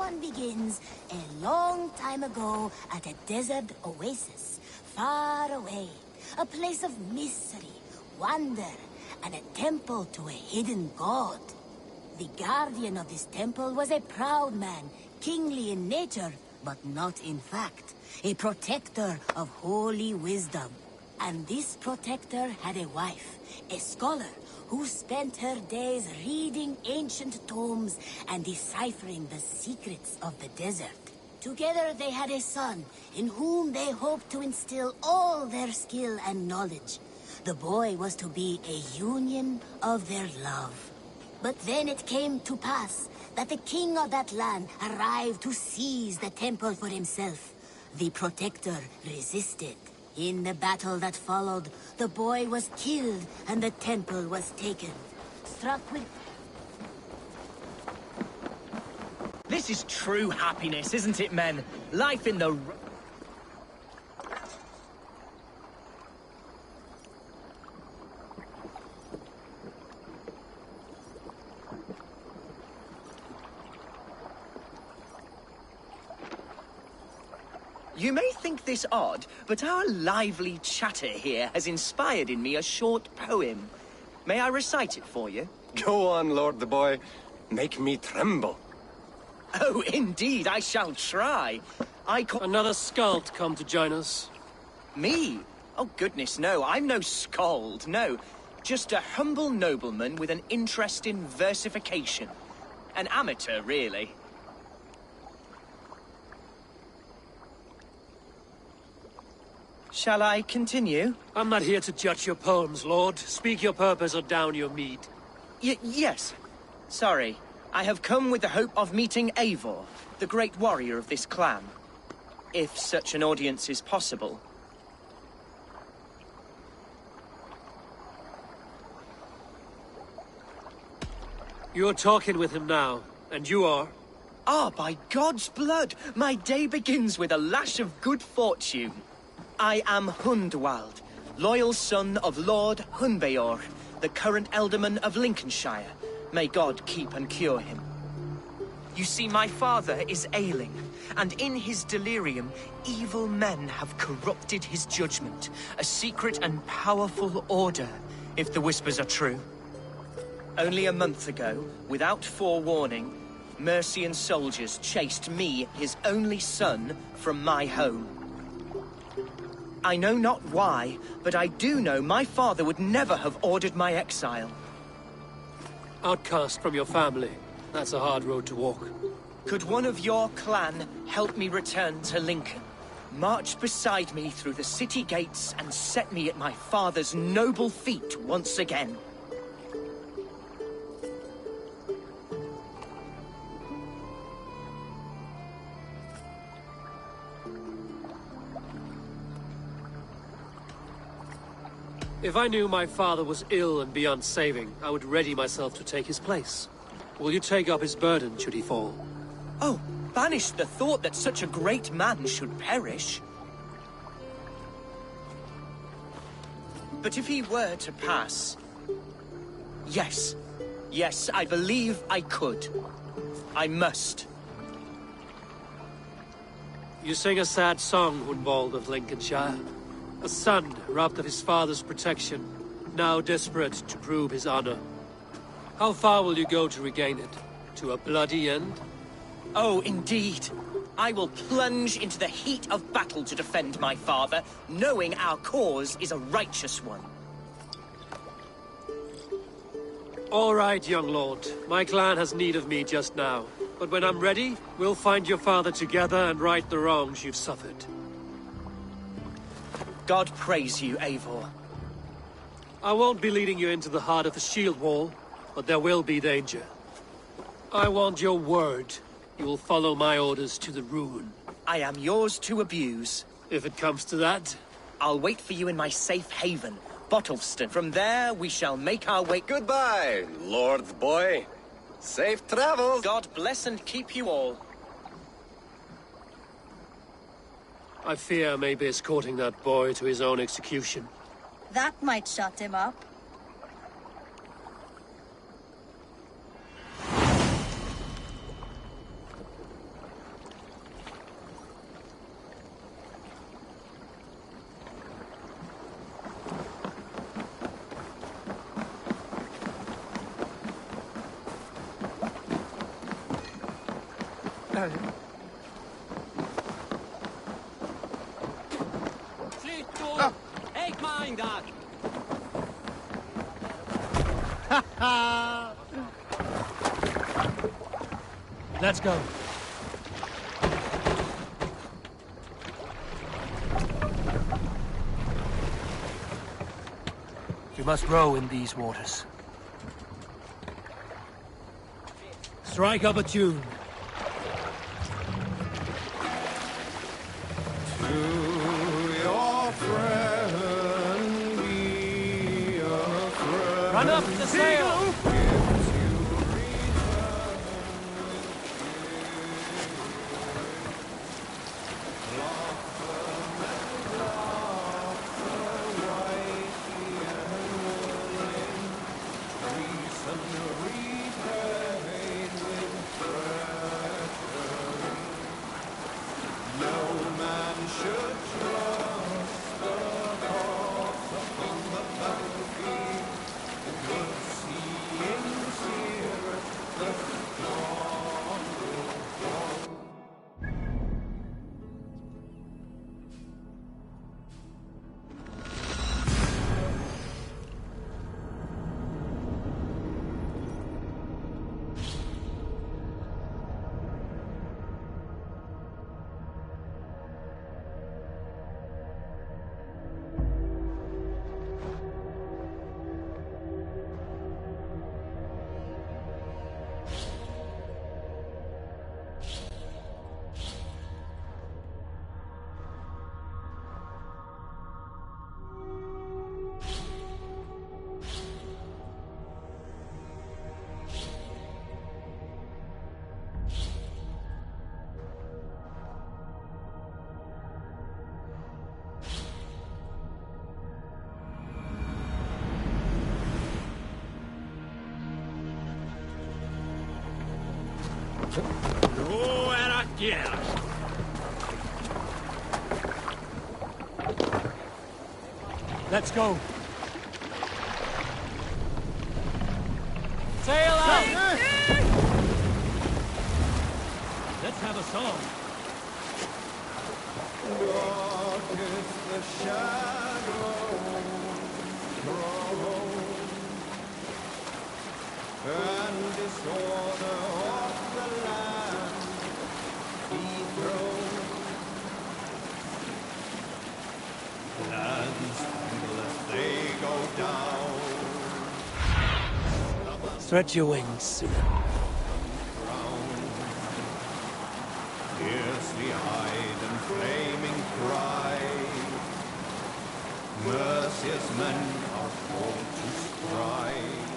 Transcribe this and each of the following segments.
one begins a long time ago at a desert oasis, far away. A place of mystery, wonder, and a temple to a hidden god. The guardian of this temple was a proud man, kingly in nature, but not in fact. A protector of holy wisdom. And this protector had a wife, a scholar, who spent her days reading ancient tomes and deciphering the secrets of the desert. Together they had a son, in whom they hoped to instill all their skill and knowledge. The boy was to be a union of their love. But then it came to pass that the king of that land arrived to seize the temple for himself. The protector resisted. In the battle that followed, the boy was killed and the temple was taken. Struck with... This is true happiness, isn't it, men? Life in the... You may think this odd, but our lively chatter here has inspired in me a short poem. May I recite it for you? Go on, Lord the Boy. Make me tremble. Oh, indeed, I shall try. Another skald come to join us. Me? Oh, goodness, no. I'm no skald, no. Just a humble nobleman with an interest in versification. An amateur, really. Shall I continue? I'm not here to judge your poems, Lord. Speak your purpose or down your mead. Yes. Sorry. I have come with the hope of meeting Eivor, the great warrior of this clan. If such an audience is possible. You're talking with him now, and you are? Ah, by God's blood! My day begins with a lash of good fortune. I am Hundwald, loyal son of Lord Hunbeor, the current Elderman of Lincolnshire. May God keep and cure him. You see, my father is ailing, and in his delirium, evil men have corrupted his judgment. A secret and powerful order, if the whispers are true. Only a month ago, without forewarning, Mercian soldiers chased me, his only son, from my home. I know not why, but I do know my father would never have ordered my exile. Outcast from your family. That's a hard road to walk. Could one of your clan help me return to Lincoln? March beside me through the city gates and set me at my father's noble feet once again. If I knew my father was ill and beyond saving, I would ready myself to take his place. Will you take up his burden should he fall? Oh, banish the thought that such a great man should perish. But if he were to pass... Yes. Yes, I believe I could. I must. You sing a sad song, Hundwald of Lincolnshire. A son robbed of his father's protection, now desperate to prove his honor. How far will you go to regain it? To a bloody end? Oh, indeed. I will plunge into the heat of battle to defend my father, knowing our cause is a righteous one. All right, young lord. My clan has need of me just now. But when I'm ready, we'll find your father together and right the wrongs you've suffered. God praise you, Eivor. I won't be leading you into the heart of the shield wall, but there will be danger. I want your word. You will follow my orders to the ruin. I am yours to abuse. If it comes to that. I'll wait for you in my safe haven, Bottleston. From there, we shall make our way... Goodbye, Lord Boy. Safe travels. God bless and keep you all. I fear I may be escorting that boy to his own execution. That might shut him up. Take mine, Doc. Let's go. We must row in these waters. Strike up a tune. Run up the sail! No era quieras. Let's go. Sail out! Let's have a song. Dark is the shadow and disorder of the land dethroned. Lands tremble as they go down. Stretch your wings. Fiercely eyed and flaming cry, merciless men are called to strive.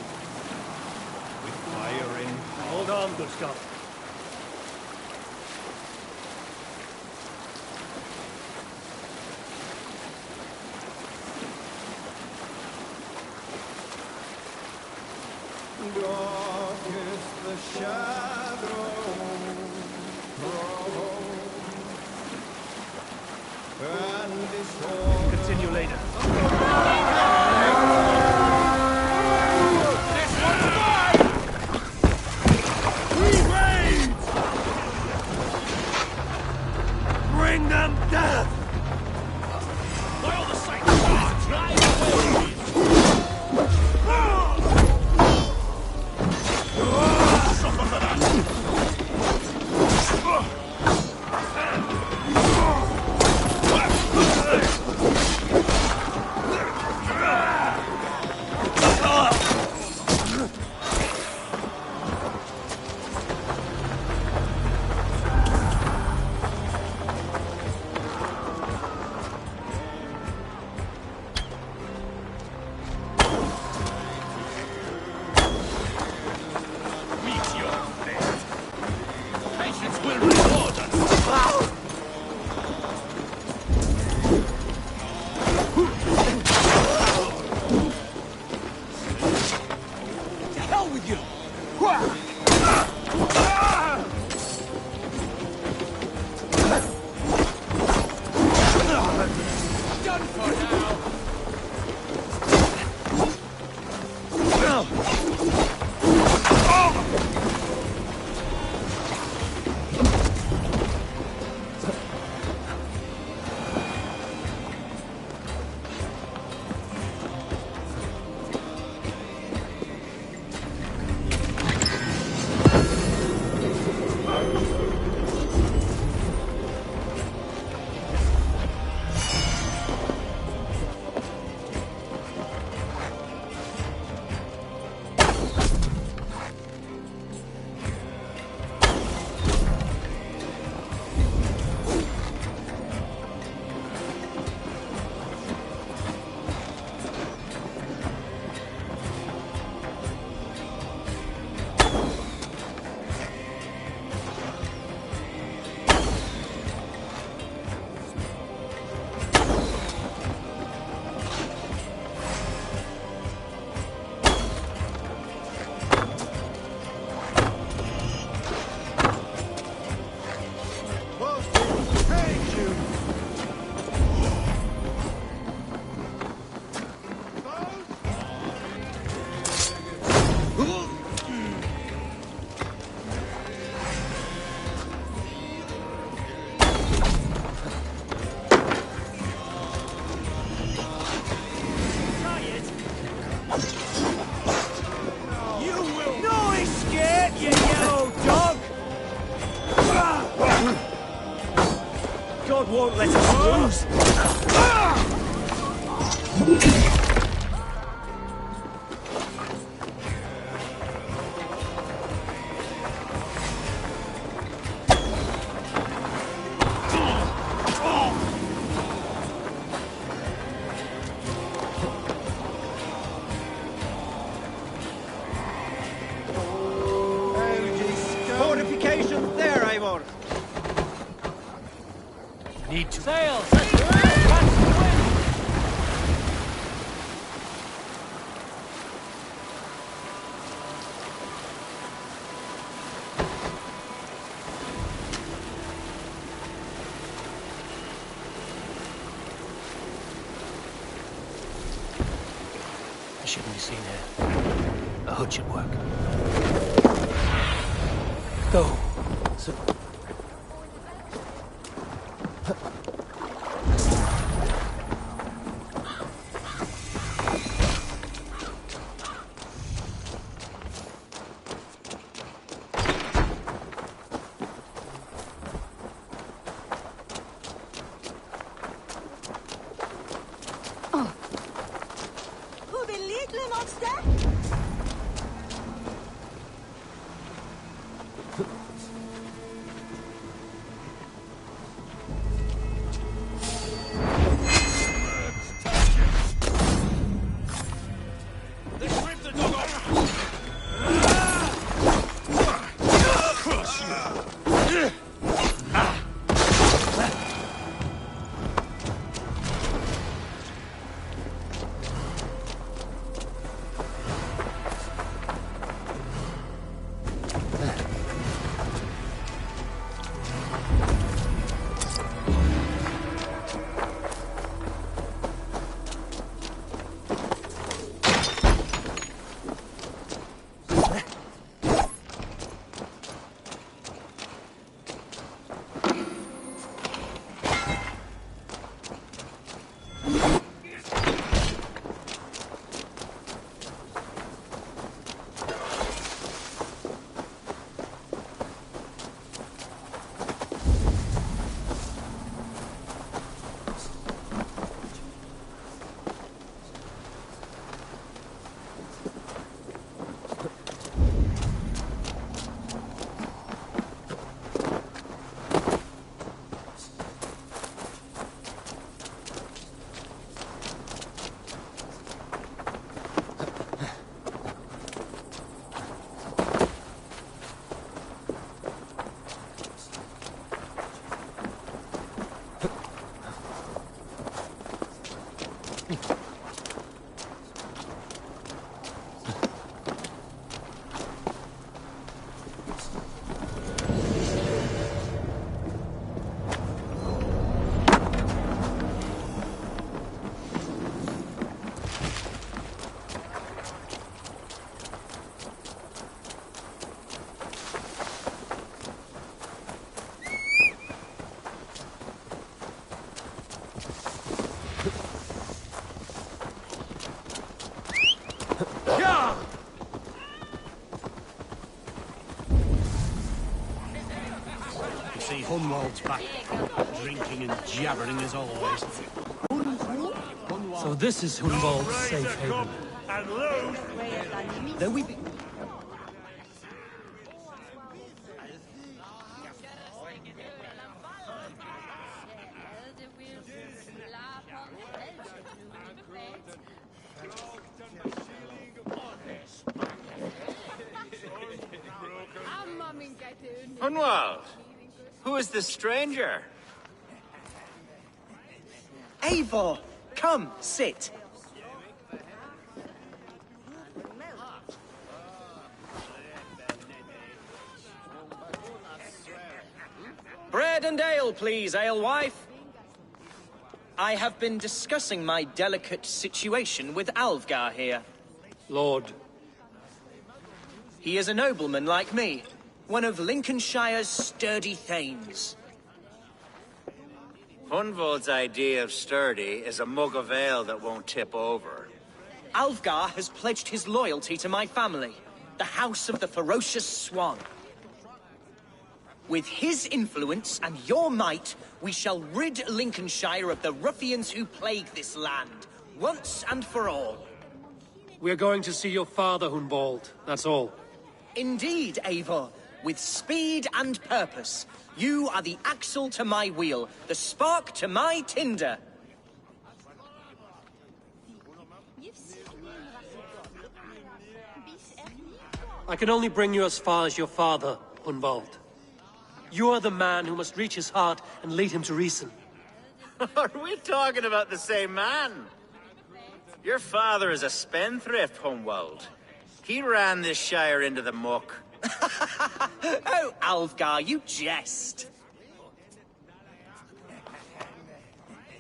With fire in Hold on, Gustav. dark is the shadow and disorder. Continue later. Bring them death! By all the sacred gods, lie away! Suffer for that! won't let us lose. Fortifications there, Eivor. Need to sail. Catch the wind. I shouldn't be seen here. A hood should work. Go. So. Who will lead the monster? See Hunwald's back, drinking and jabbering as always. So this is Hunwald's safe haven. Then we be... Hunwald, who is this stranger? Eivor, come, sit. Bread and ale, please, alewife. I have been discussing my delicate situation with Alvgar here. Lord, He is a nobleman like me, one of Lincolnshire's sturdy thanes. Hunwald's idea of sturdy is a mug of ale that won't tip over. Alvgar has pledged his loyalty to my family, the House of the Ferocious Swan. With his influence and your might, we shall rid Lincolnshire of the ruffians who plague this land, once and for all. We're going to see your father, Hunwald. That's all. Indeed, Eivor. With speed and purpose. You are the axle to my wheel, the spark to my tinder. I can only bring you as far as your father, Hunwald. You are the man who must reach his heart and lead him to reason. Are we talking about the same man? Your father is a spendthrift, Hunwald. He ran this shire into the muck. Oh, Alfgar, you jest.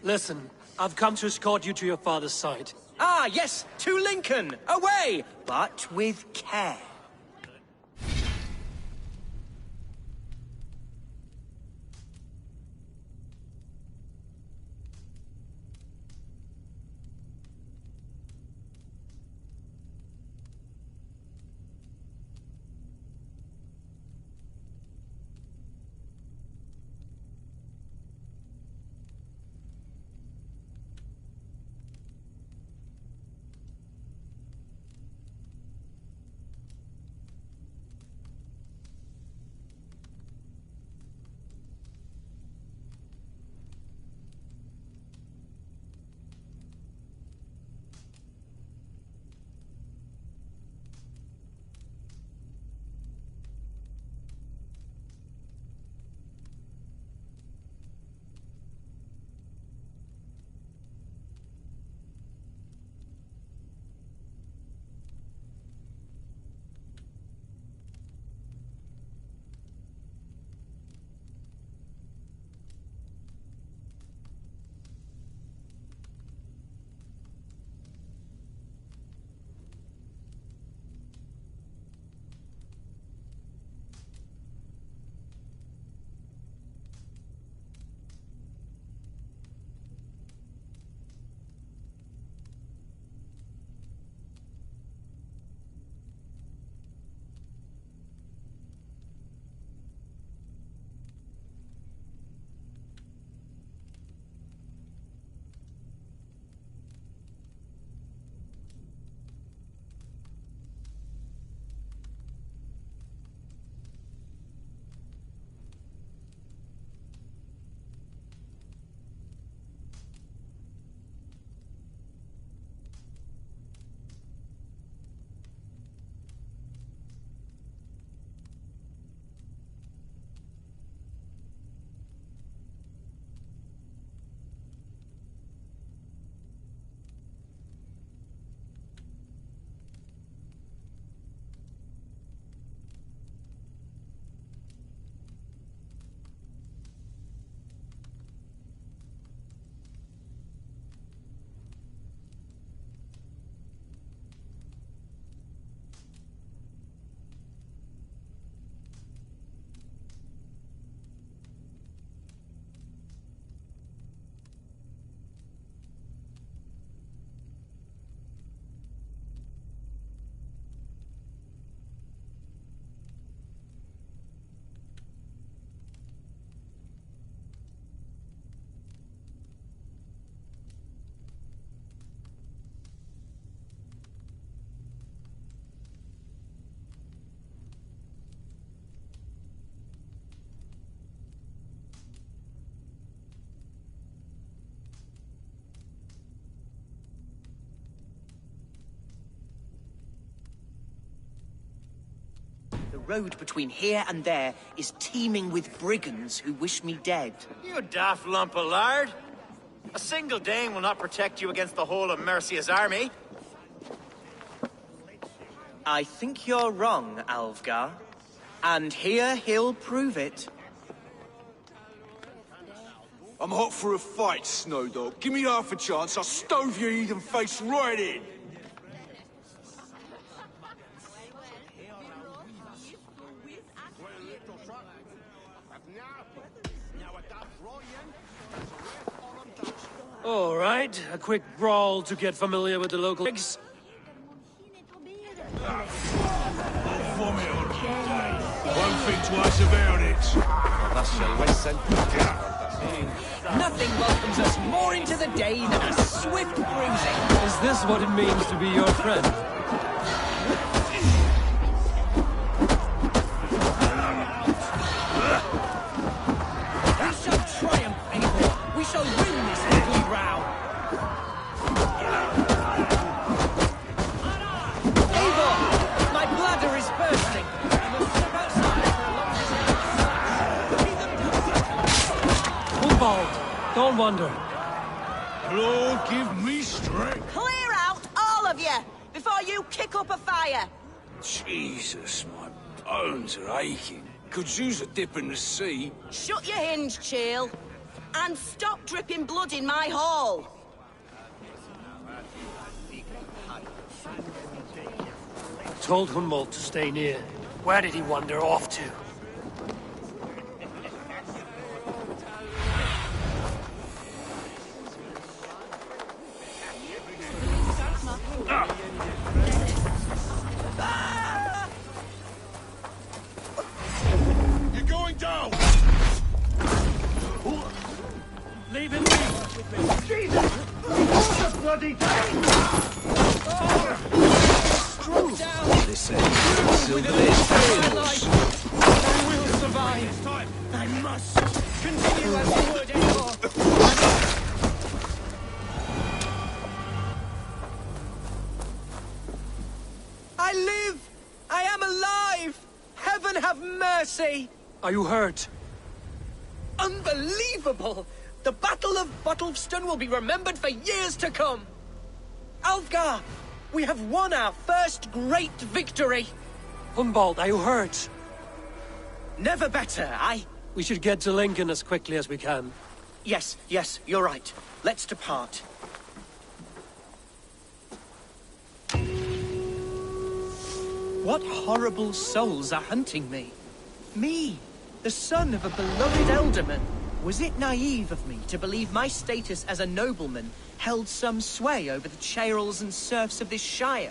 Listen, I've come to escort you to your father's side. Ah, yes, to Lincoln! Away! But with care. The road between here and there is teeming with brigands who wish me dead. You daft lump of lard. A single Dane will not protect you against the whole of Mercia's army. I think you're wrong, Alfgar. And here he'll prove it. I'm hot for a fight, Snowdog. Give me half a chance, I'll stove your heathen face right in. All right, a quick brawl to get familiar with the local pigs. For me all day. One think twice about it. Nothing welcomes us more into the day than a swift cruising. Is this what it means to be your friend? We shall triumph, Eivor. We shall win this ugly row. Eivor, my bladder is bursting. I must step outside for a long Humbald, don't wander. Lord, give me strength. Clear out, all of you, before you kick up a fire. Jesus, my bones are aching. Could use a dip in the sea. Shut your hinge, Chill, and stop dripping blood in my hall. Told Humbald to stay near. Where did he wander off to? You're going down! Leave him be! Jesus! What a bloody This end. Silver is fails. I will survive. I must continue as you would, Eivor. I live! I am alive! Heaven have mercy! Are you hurt? Unbelievable! The Battle of Bottleston will be remembered for years to come! Alfgar! We have won our first great victory! Humbald, are you hurt? Never better, We should get to Lincoln as quickly as we can. Yes, you're right. Let's depart. What horrible souls are hunting me? Me, the son of a beloved elderman. Was it naive of me to believe my status as a nobleman held some sway over the churls and serfs of this shire?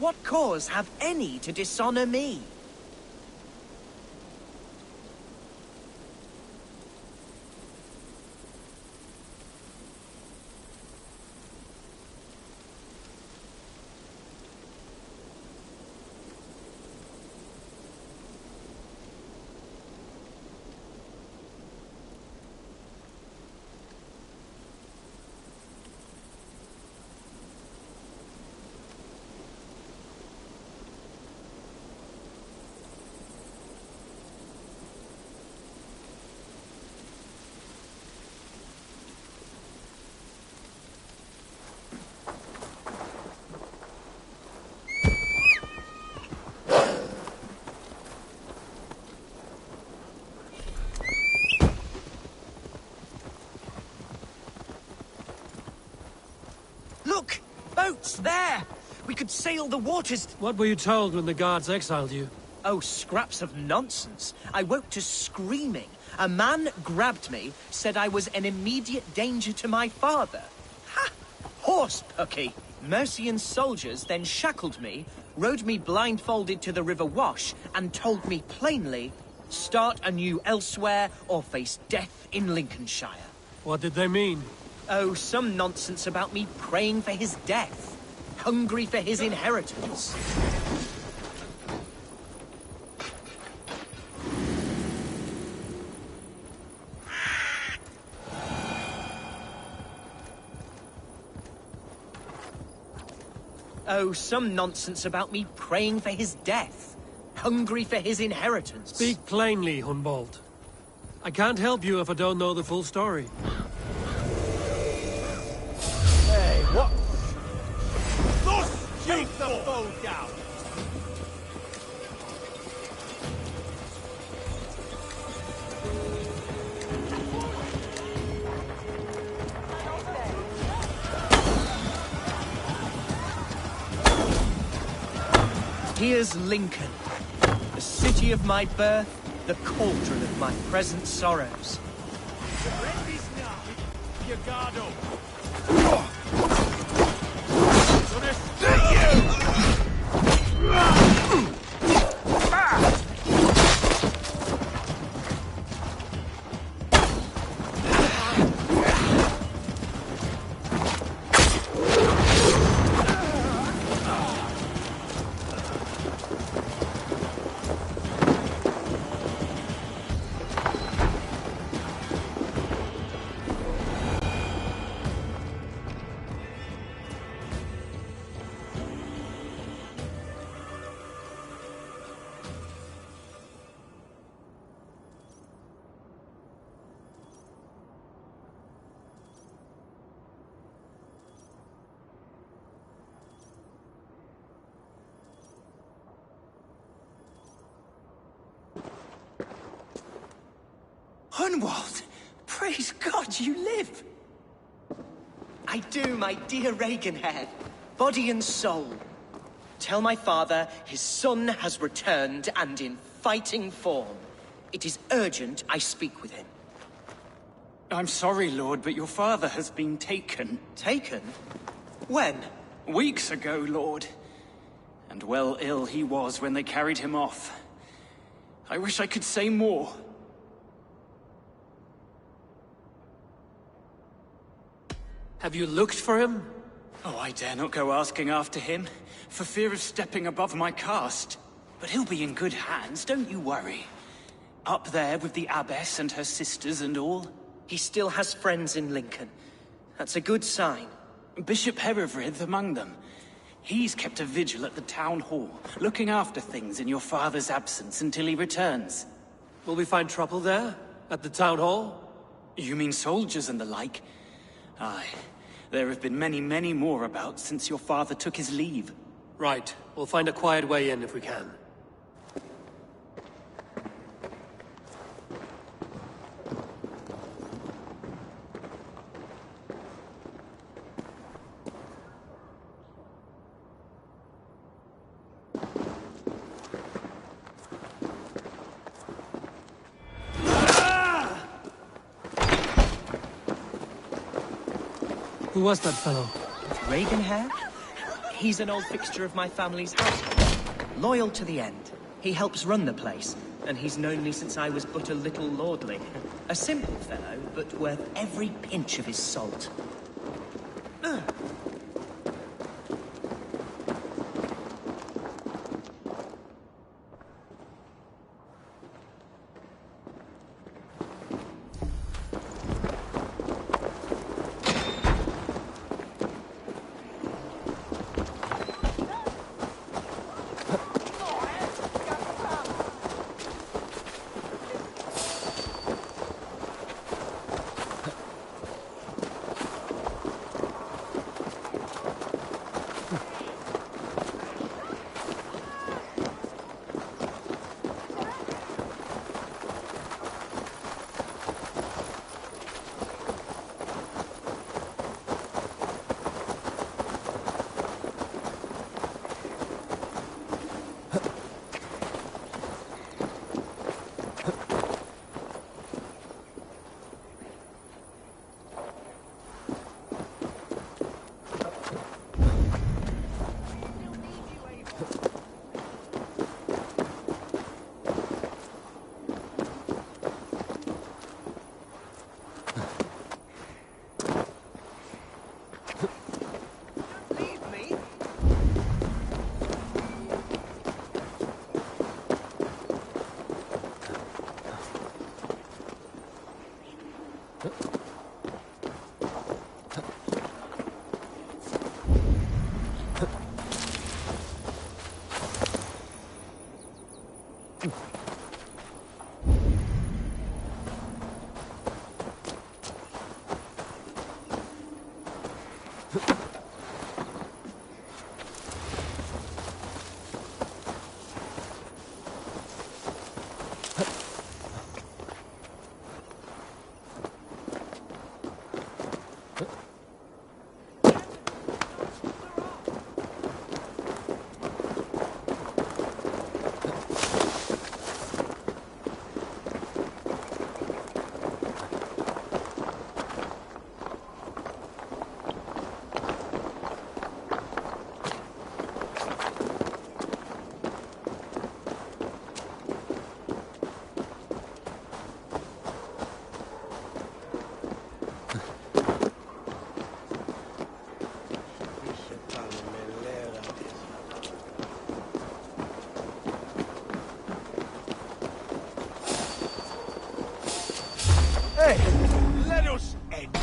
What cause have any to dishonor me? Look! Boats there! We could sail the waters. What were you told when the guards exiled you? Oh, scraps of nonsense. I woke to screaming. A man grabbed me, said I was an immediate danger to my father. Ha! Horse pucky! Mercian soldiers then shackled me, rode me blindfolded to the River Wash, and told me plainly, start anew elsewhere or face death in Lincolnshire. What did they mean? Oh, some nonsense about me praying for his death, hungry for his inheritance. Oh, some nonsense about me praying for his death, hungry for his inheritance. Speak plainly, Humbald. I can't help you if I don't know the full story. Hey, what? Keep the foe down! Here's Lincoln, the city of my birth, the cauldron of my present sorrows. Hunwald! Praise God you live! I do, my dear Reaganhead. Body and soul. Tell my father his son has returned and in fighting form. It is urgent I speak with him. I'm sorry, Lord, but your father has been taken. Taken? When? Weeks ago, Lord. And well ill he was when they carried him off. I wish I could say more. Have you looked for him? Oh, I dare not go asking after him, for fear of stepping above my caste. But he'll be in good hands, don't you worry. Up there with the abbess and her sisters and all. He still has friends in Lincoln. That's a good sign. Bishop Herewrith among them. He's kept a vigil at the town hall, looking after things in your father's absence until he returns. Will we find trouble there? At the town hall? You mean soldiers and the like? Aye. There have been many, many more about since your father took his leave. Right. We'll find a quiet way in if we can. Who was that fellow? Reaganhead? He's an old fixture of my family's household. Loyal to the end. He helps run the place, and he's known me since I was but a little lordling. A simple fellow, but worth every pinch of his salt. Let us end.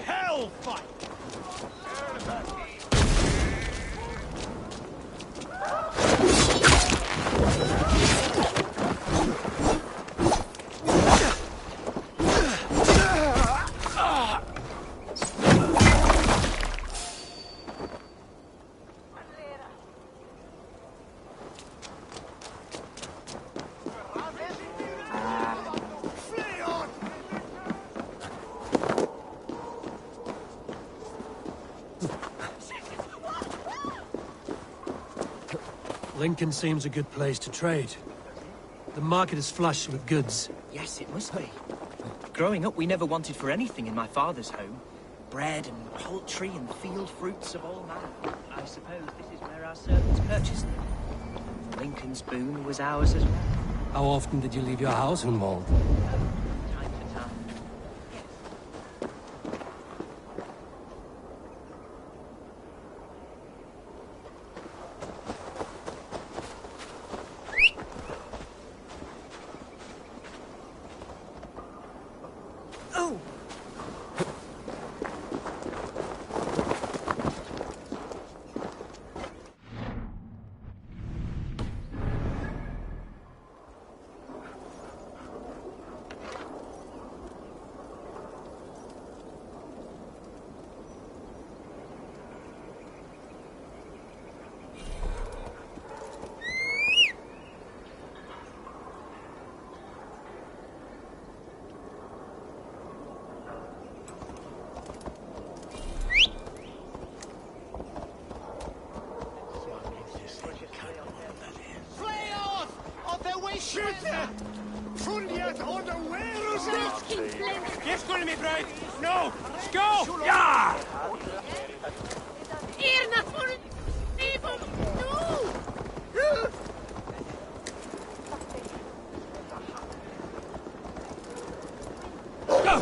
Hell fight! Lincoln seems a good place to trade. The market is flush with goods. Yes, it must be. Growing up, we never wanted for anything in my father's home. Bread and poultry and field fruits of all manner. I suppose this is where our servants purchased them. Lincoln's boon was ours as well. How often did you leave your house, Hunwald? Time to time. Oh! Skjuter! Fuljet on the way! Yes, skulle me brød! No! Skå! Ja! Erna for evil! No!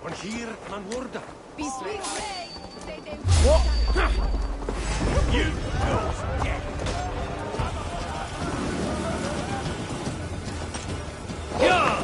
Want hier man worden. You goes dead! Yeah!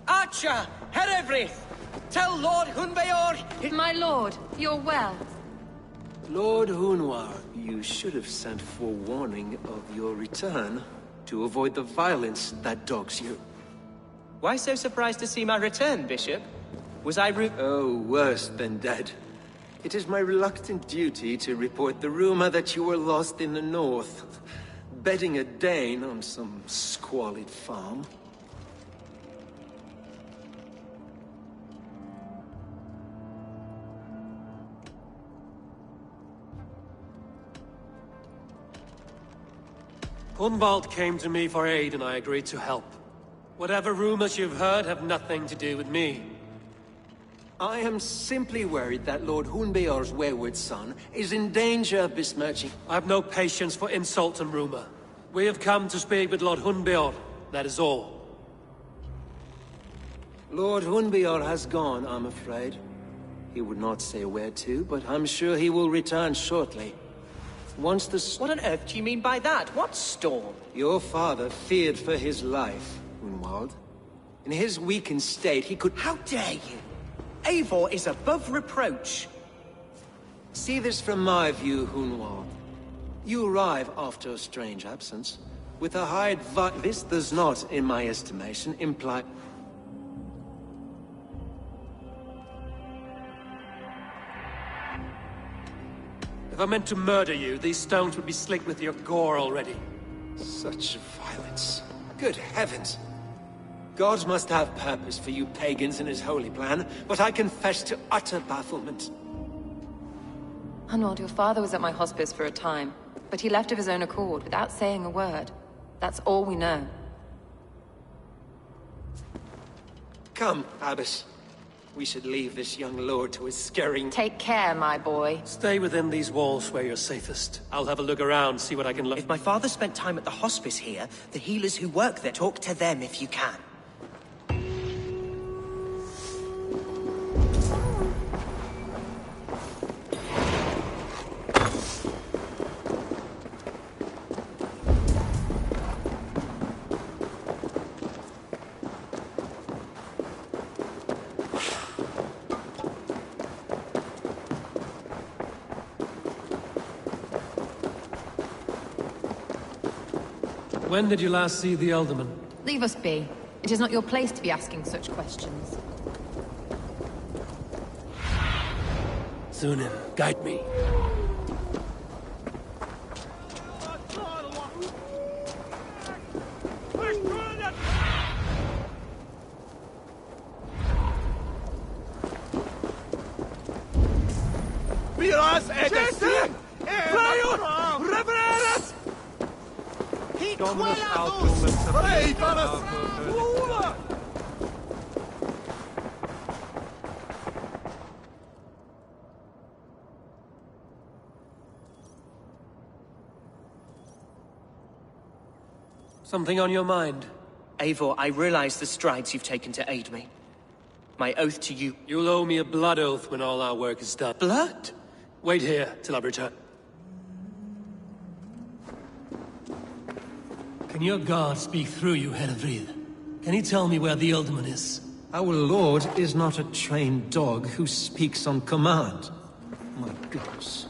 Archer! Herevrith! Tell Lord Hunbeor... My lord, you're well. Lord Hunwar, you should have sent forewarning of your return to avoid the violence that dogs you. Why so surprised to see my return, Bishop? Was I Oh, worse than dead. It is my reluctant duty to report the rumor that you were lost in the north, bedding a Dane on some squalid farm. Hunwald came to me for aid and I agreed to help. Whatever rumors you've heard have nothing to do with me. I am simply worried that Lord Hunbeor's wayward son is in danger of besmirching... I have no patience for insult and rumor. We have come to speak with Lord Hunbeor, that is all. Lord Hunbeor has gone, I'm afraid. He would not say where to, but I'm sure he will return shortly. Once the... What on earth do you mean by that? What storm? Your father feared for his life, Hunwald. In his weakened state, he could... How dare you? Eivor is above reproach. See this from my view, Hunwald. You arrive after a strange absence, with a high This does not, in my estimation, imply... If I meant to murder you, these stones would be slicked with your gore already. Such violence. Good heavens. God must have purpose for you pagans in his holy plan, but I confess to utter bafflement. Hunwald, your father was at my hospice for a time, but he left of his own accord without saying a word. That's all we know. Come, Abbess. We should leave this young lord to his scaring... Take care, my boy. Stay within these walls where you're safest. I'll have a look around, see what I can look... If my father spent time at the hospice here, the healers who work there, talk to them if you can. When did you last see the Elderman? Leave us be. It is not your place to be asking such questions. Sunan, guide me. Miras edest! Flaiur! Revereres! Dominus Altum et Hey, Sapientia Dominus! Altum. Lula! Something on your mind? Eivor, I realize the strides you've taken to aid me. My oath to you... You'll owe me a blood oath when all our work is done. Blood? Wait here till I return. Can your guard speak through you, Hennevril? Can he tell me where the Elderman is? Our lord is not a trained dog who speaks on command. My goodness.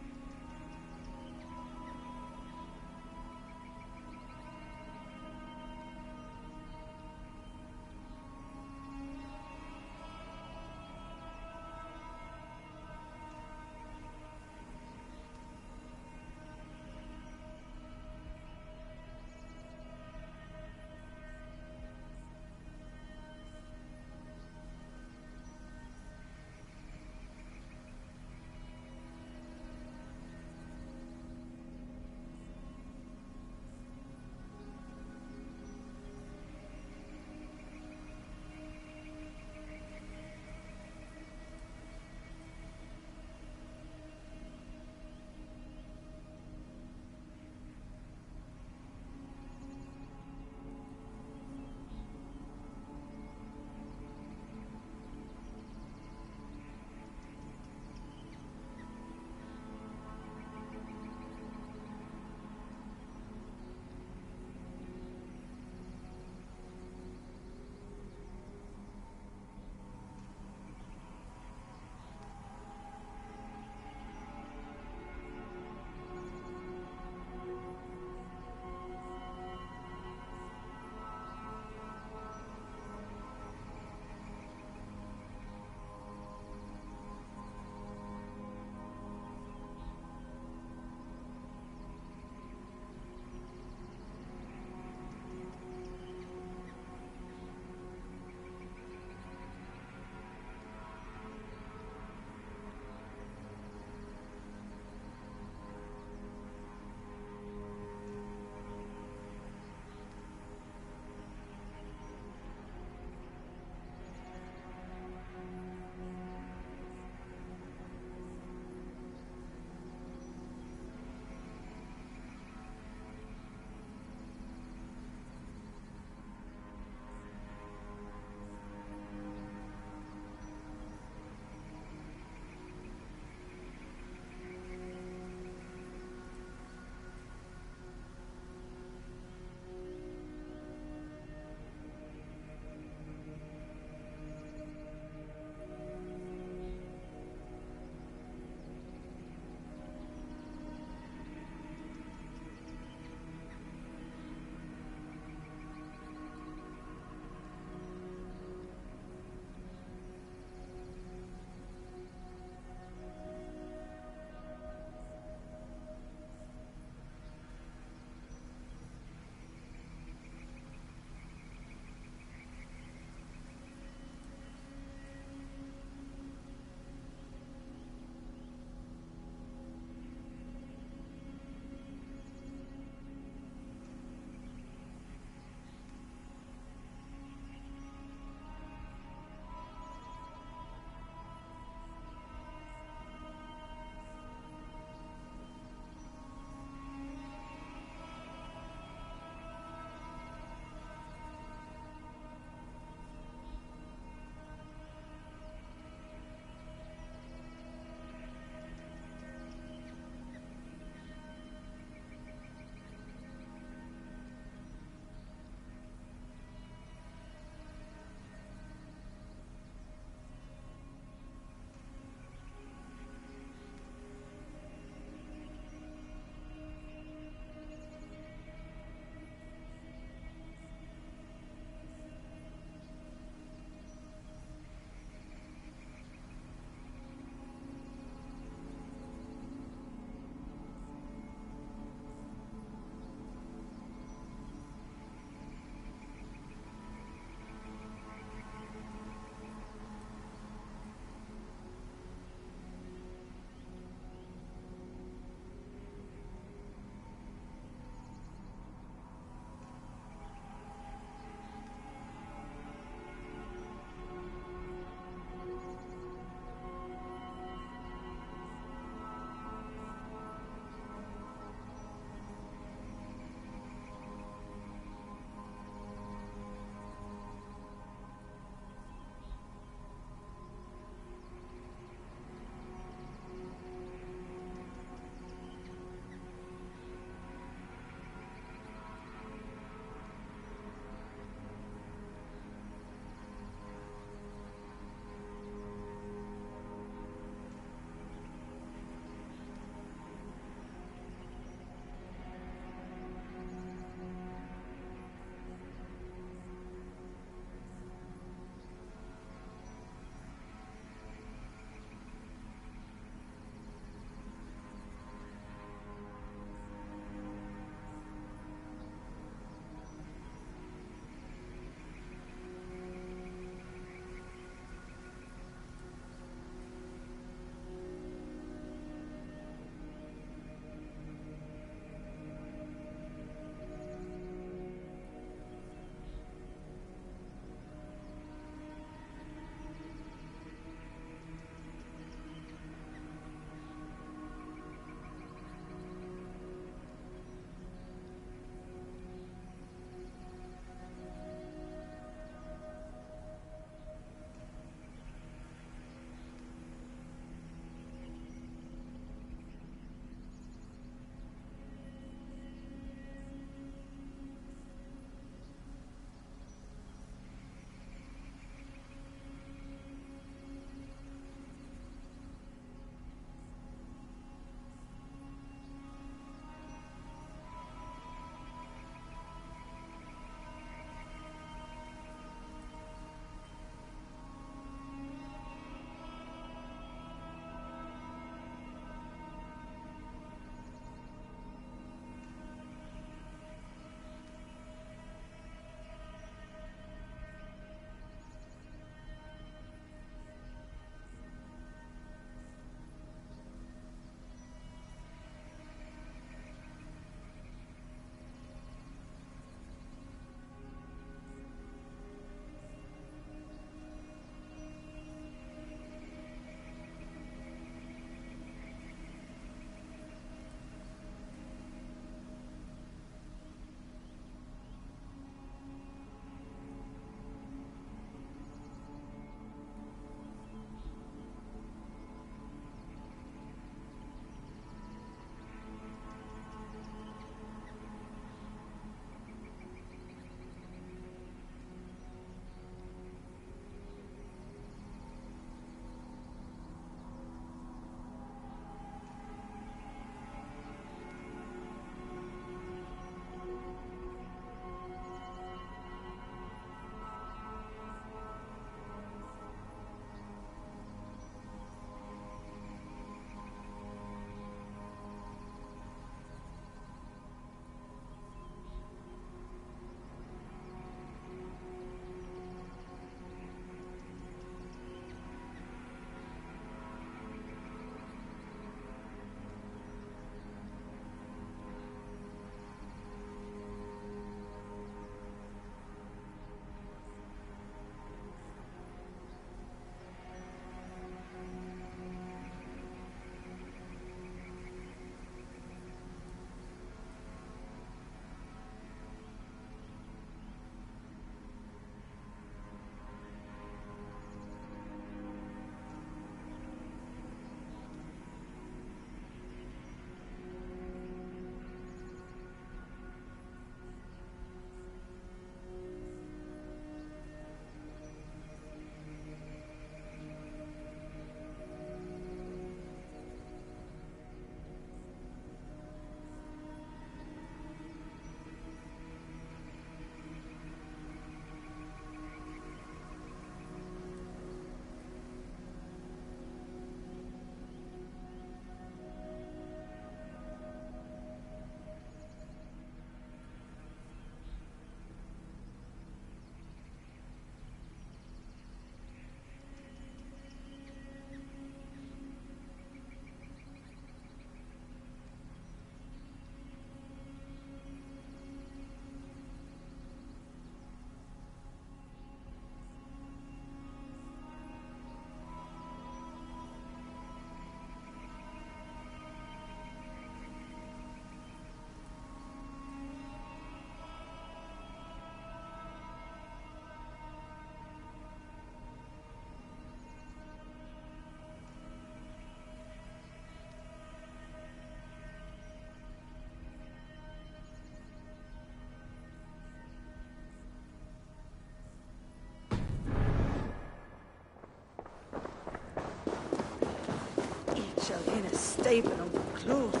sleeping on clothes.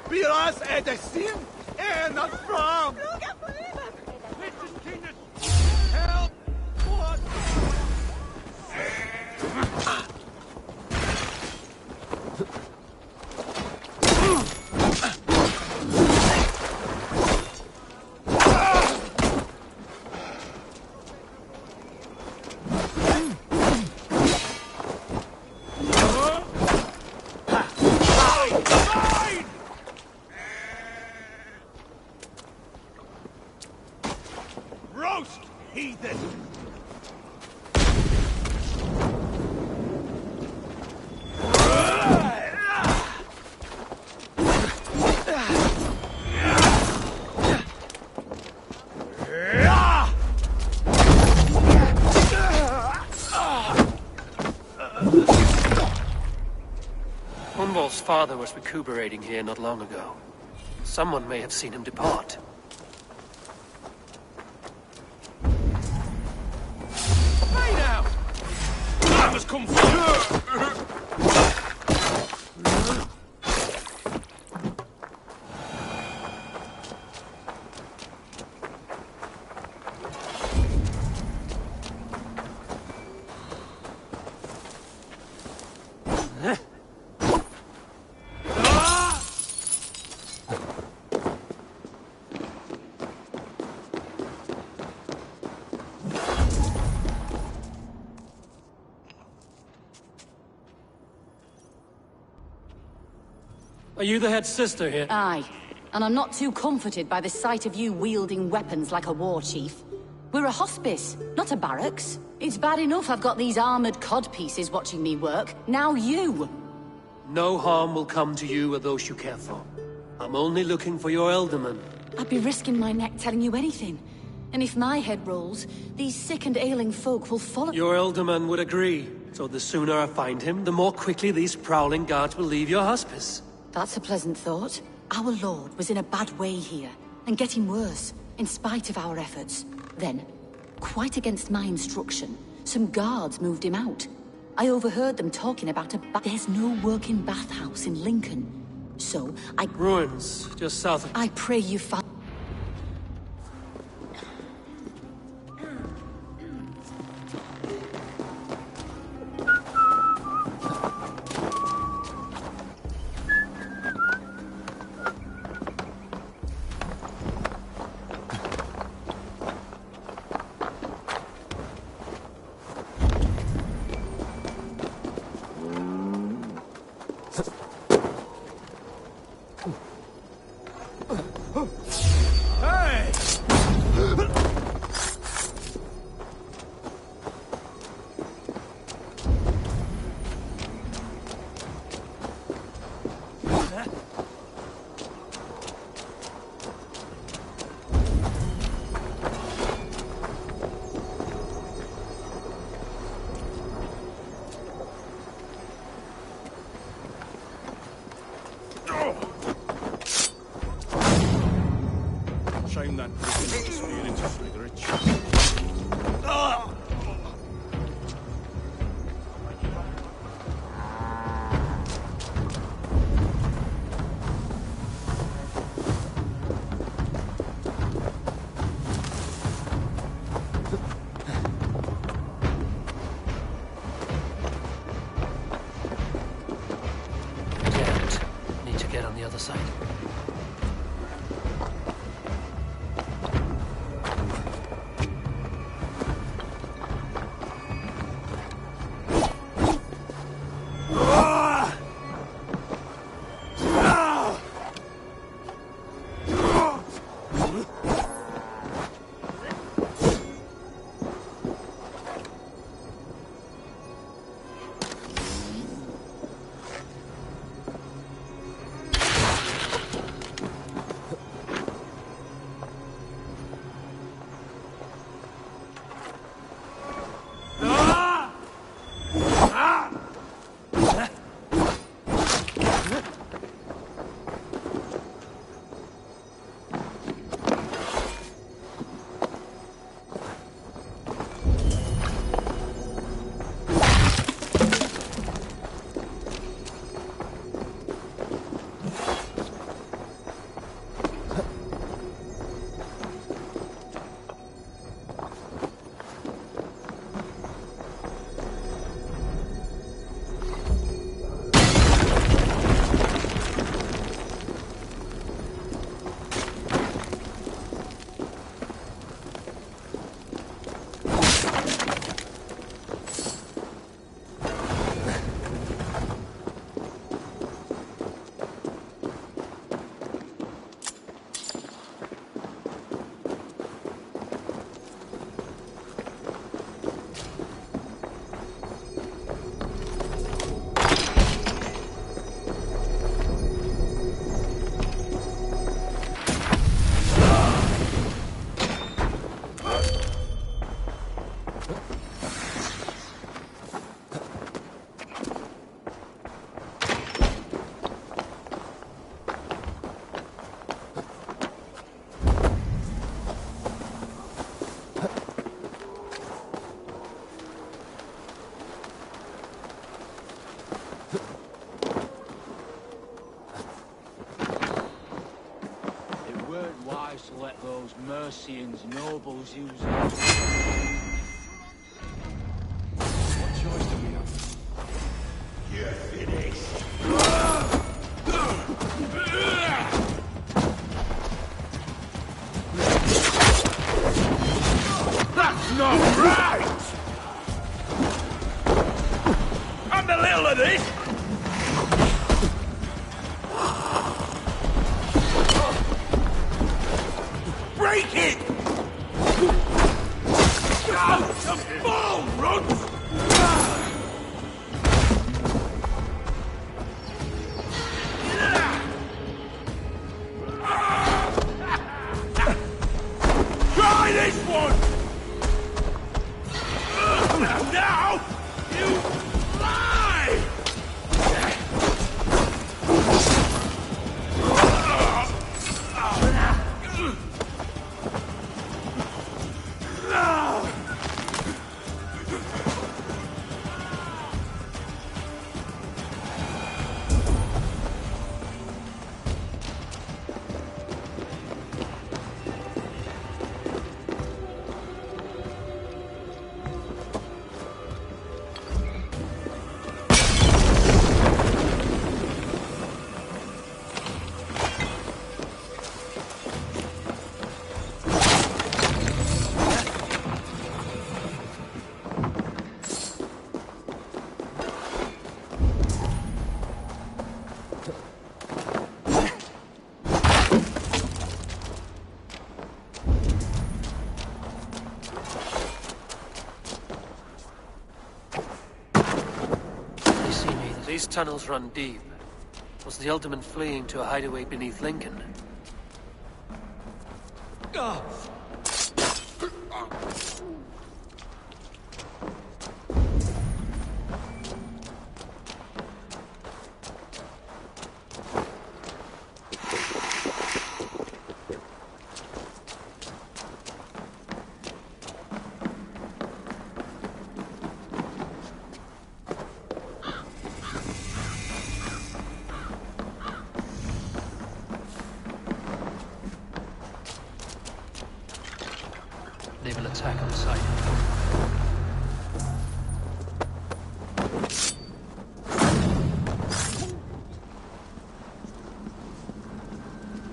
Piras är det sin ena fram! Help! What? Roast, heathen! Hunwald's father was recuperating here not long ago. Someone may have seen him depart. Hey now! Time has come for you! Are you the head sister here? Aye. And I'm not too comforted by the sight of you wielding weapons like a war chief. We're a hospice, not a barracks. It's bad enough I've got these armored codpieces watching me work. Now you! No harm will come to you or those you care for. I'm only looking for your Elderman. I'd be risking my neck telling you anything. And if my head rolls, these sick and ailing folk will follow— Your Elderman would agree. So the sooner I find him, the more quickly these prowling guards will leave your hospice. That's a pleasant thought. Our lord was in a bad way here, and getting worse, in spite of our efforts. Then, quite against my instruction, some guards moved him out. I overheard them talking about there's no working bathhouse in Lincoln. So, Ruins, just south of— I pray you find— It weren't wise to let those Mercians nobles use it. What choice do we have? You're finished. That's not right! I'm the little of this! Break it! Go to ball, Runs! Try this one! Now, you lie! These tunnels run deep. Was the Alderman fleeing to a hideaway beneath Lincoln? Naval attack on sight.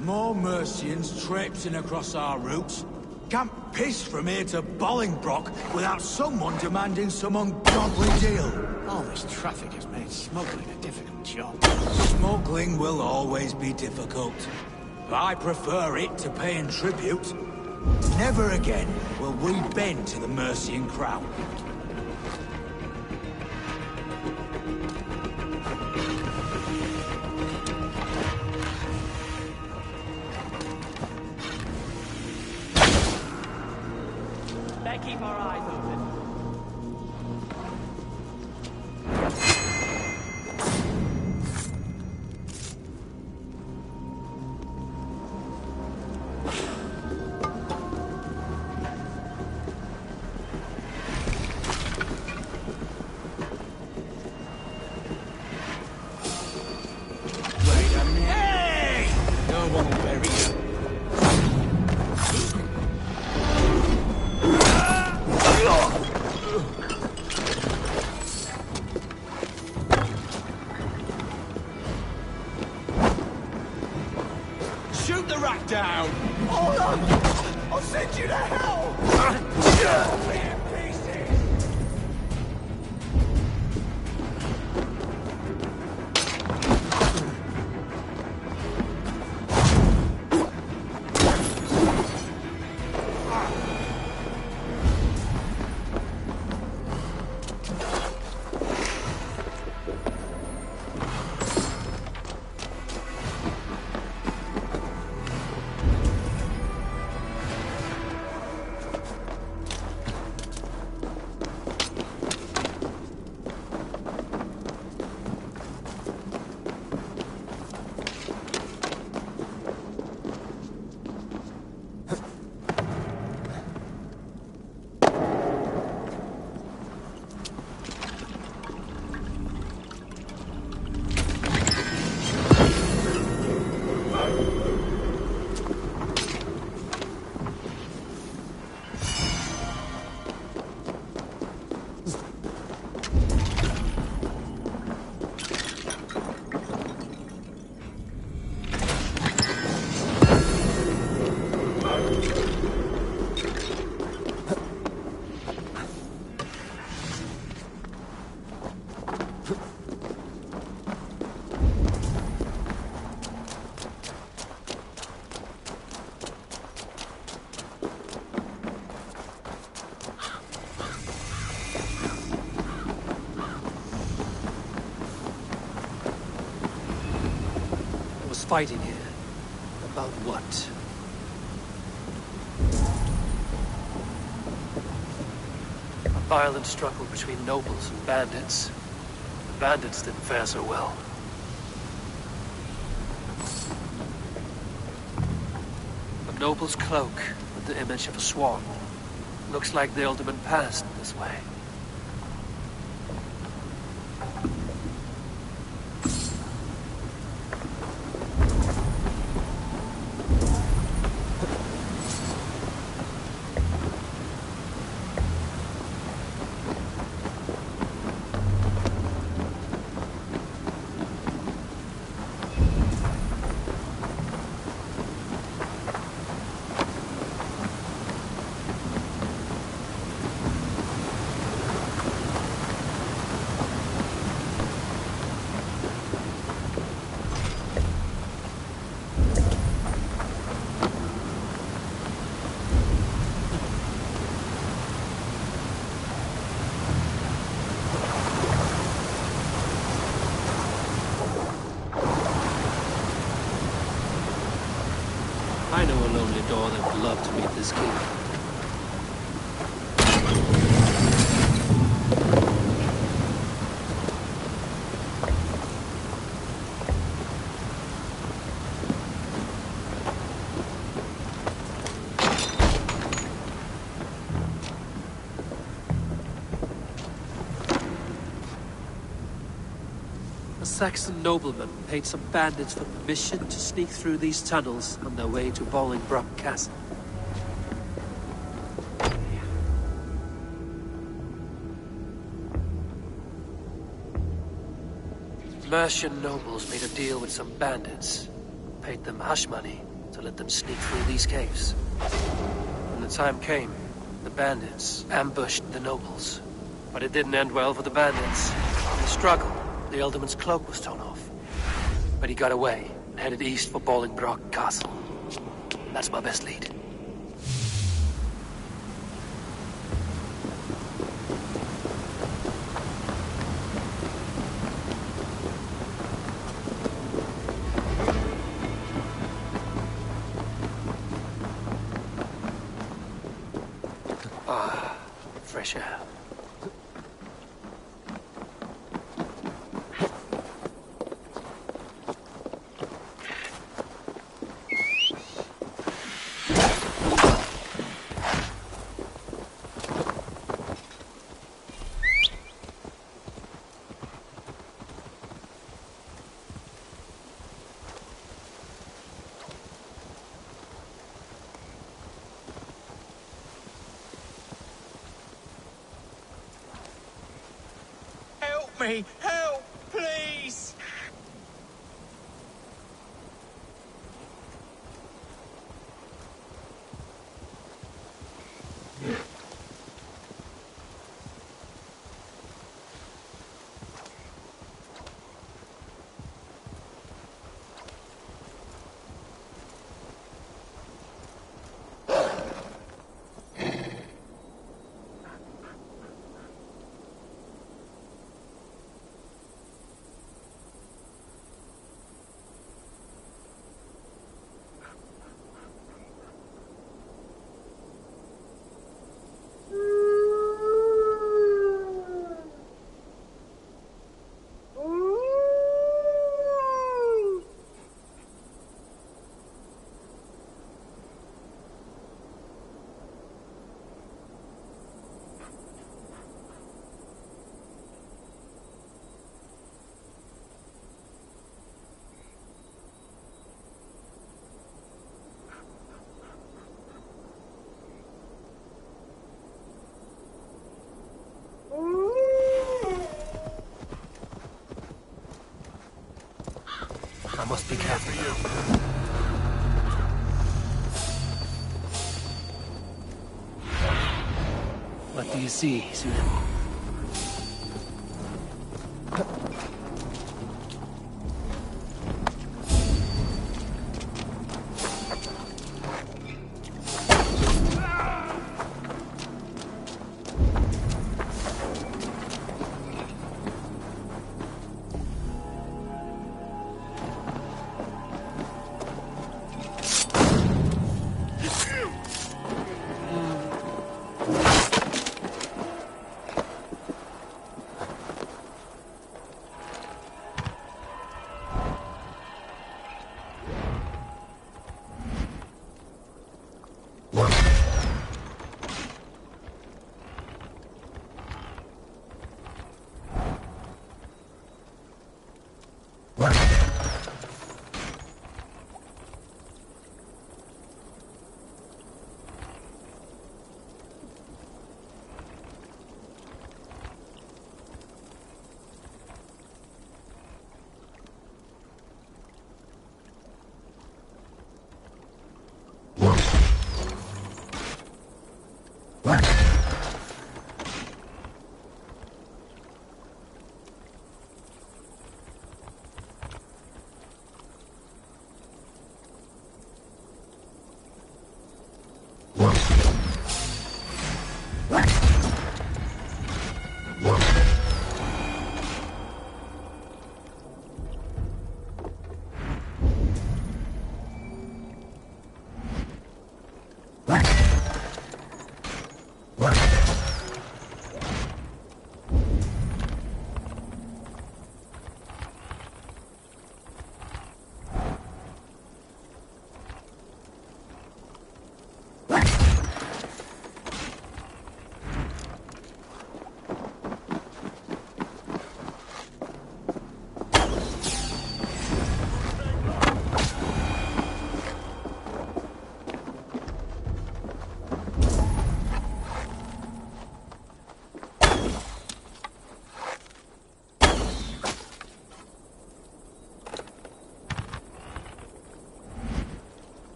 More Mercians traipsing across our routes. Can't piss from here to Bolingbroke without someone demanding some ungodly deal. All this traffic has made smuggling a difficult job. Smuggling will always be difficult. But I prefer it to paying tribute. Never again will we bend to the Mercian crown. Better keep our eyes open. Shoot the rat down! Hold on! I'll send you to hell! fighting here. About what? A violent struggle between nobles and bandits. The bandits didn't fare so well. A noble's cloak with the image of a swan. Looks like the alderman passed this way. I know a lonely door that would love to meet this king. A Saxon nobleman paid some bandits for permission to sneak through these tunnels on their way to Bolingbroke Castle. Mercian nobles made a deal with some bandits, paid them hush money to let them sneak through these caves. When the time came, the bandits ambushed the nobles. But it didn't end well for the bandits. In the struggle, the Alderman's cloak was torn off. But he got away and headed east for Bolingbroke Castle. That's my best lead. Ah, fresh air. Help me! Help! Please! I must be careful now. What do you see, Susan?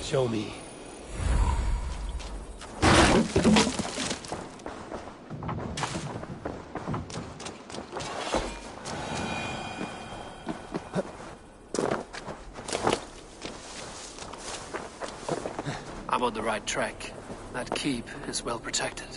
Show me. I'm on the right track. That keep is well protected.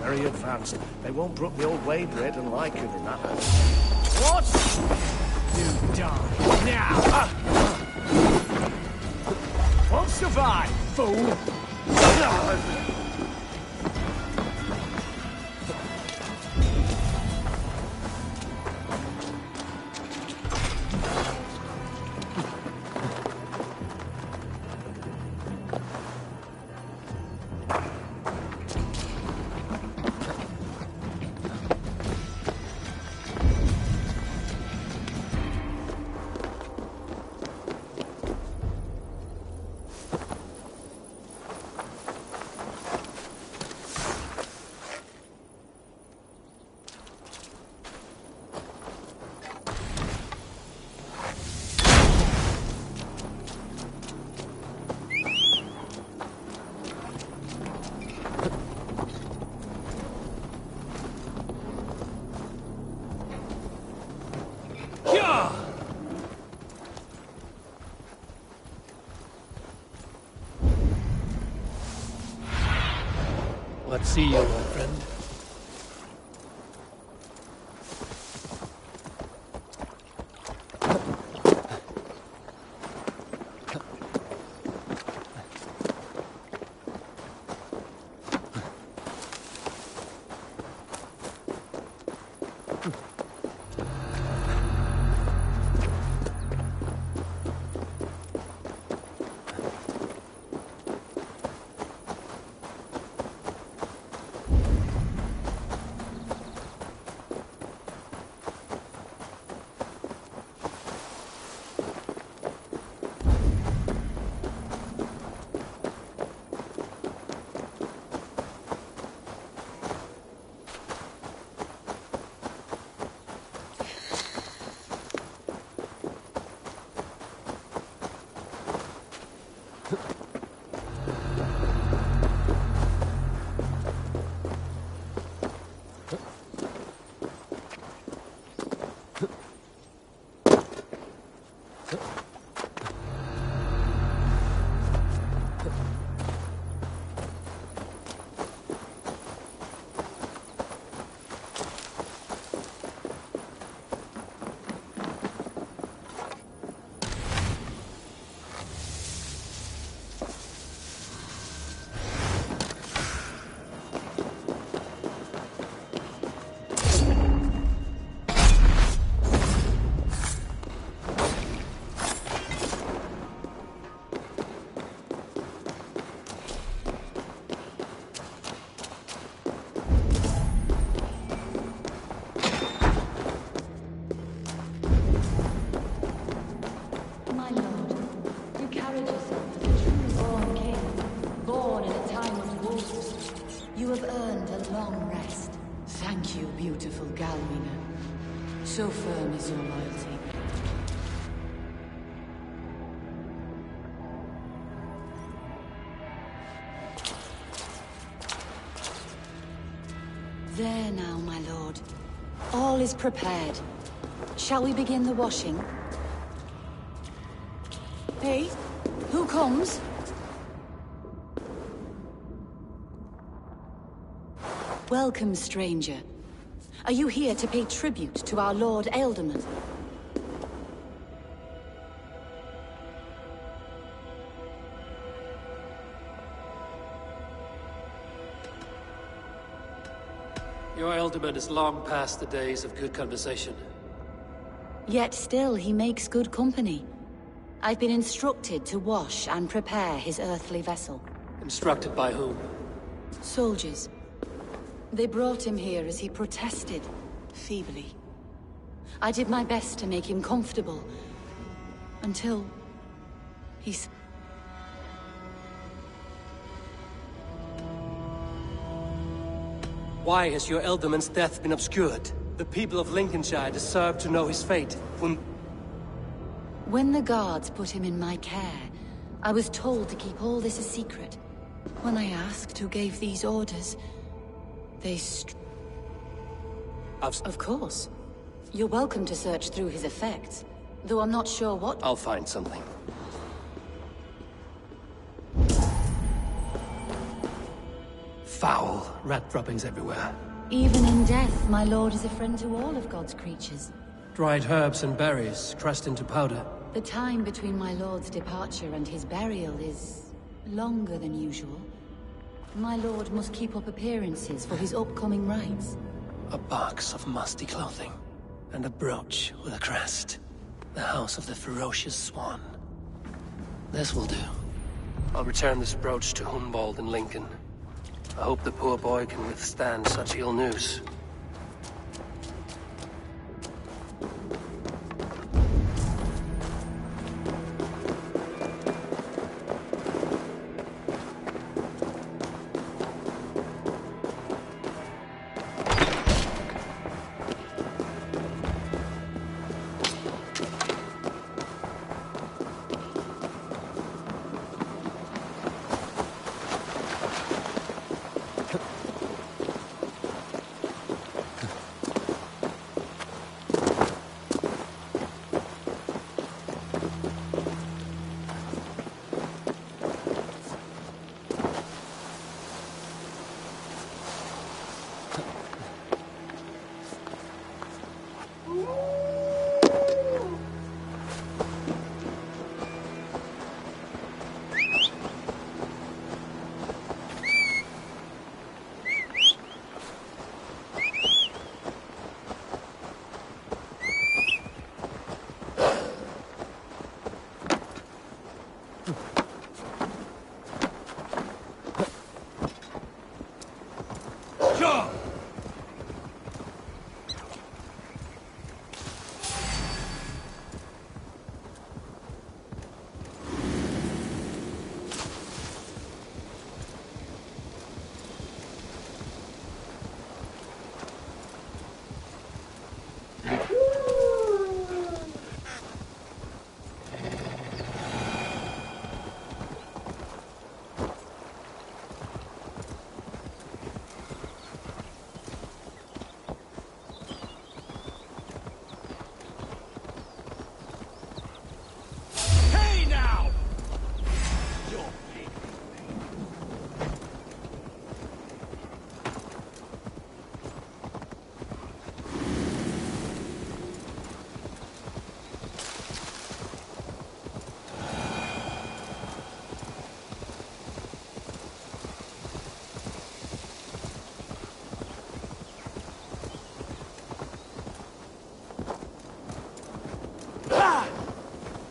very advanced. They won't brook the old way bread and like it in that. What? You die now! Won't survive, fool! Let's see you, my friend. You have earned a long rest. Thank you, beautiful Galwina. So firm is your loyalty. There now, my lord. All is prepared. Shall we begin the washing? Hey, who comes? Welcome, stranger. Are you here to pay tribute to our Lord Ealdorman? Your Ealdorman is long past the days of good conversation. Yet still he makes good company. I've been instructed to wash and prepare his earthly vessel. Instructed by whom? Soldiers. They brought him here as he protested, feebly. I did my best to make him comfortable, until he's... Why has your Ealdorman's death been obscured? The people of Lincolnshire deserve to know his fate. When the guards put him in my care, I was told to keep all this a secret. When I asked who gave these orders, they Of course. You're welcome to search through his effects, though I'm not sure what— I'll find something. foul. Rat droppings everywhere. Even in death, my lord is a friend to all of God's creatures. Dried herbs and berries, crushed into powder. The time between my lord's departure and his burial is longer than usual. My lord must keep up appearances for his upcoming rites. A box of musty clothing, and a brooch with a crest. The house of the ferocious swan. This will do. I'll return this brooch to Hunwald in Lincoln. I hope the poor boy can withstand such ill news.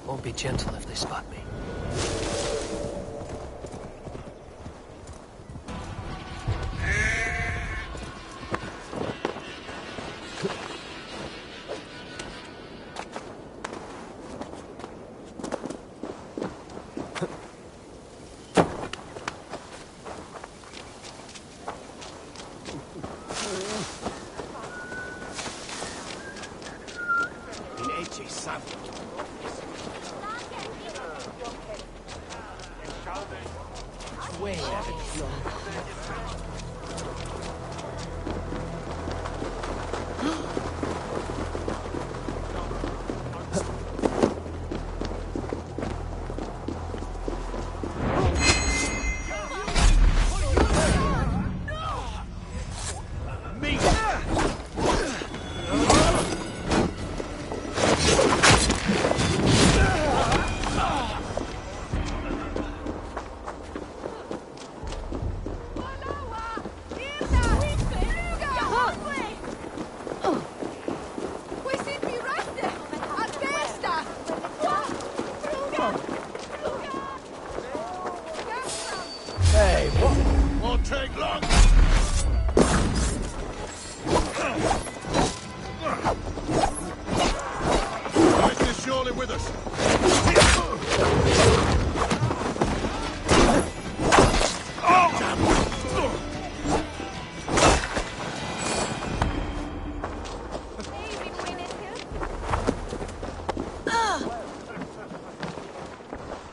Won't be gentle if they spot me.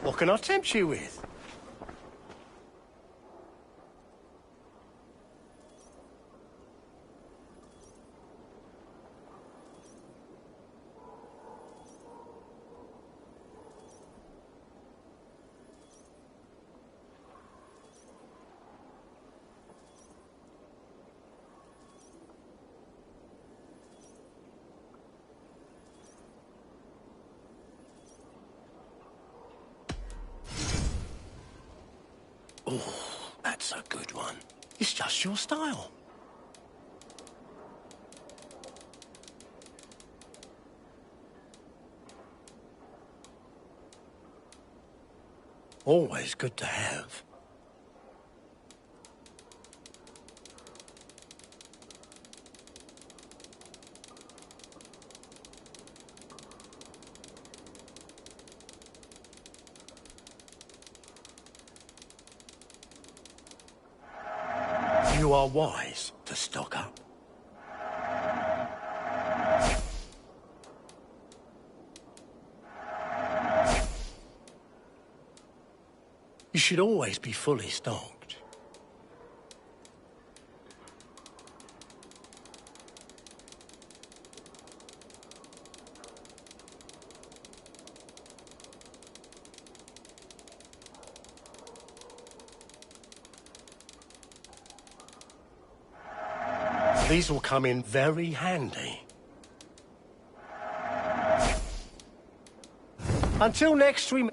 What can I tempt you with? Oh, that's a good one. It's just your style. Always good to have. You are wise to stock up. You should always be fully stocked. These will come in very handy. Until next we...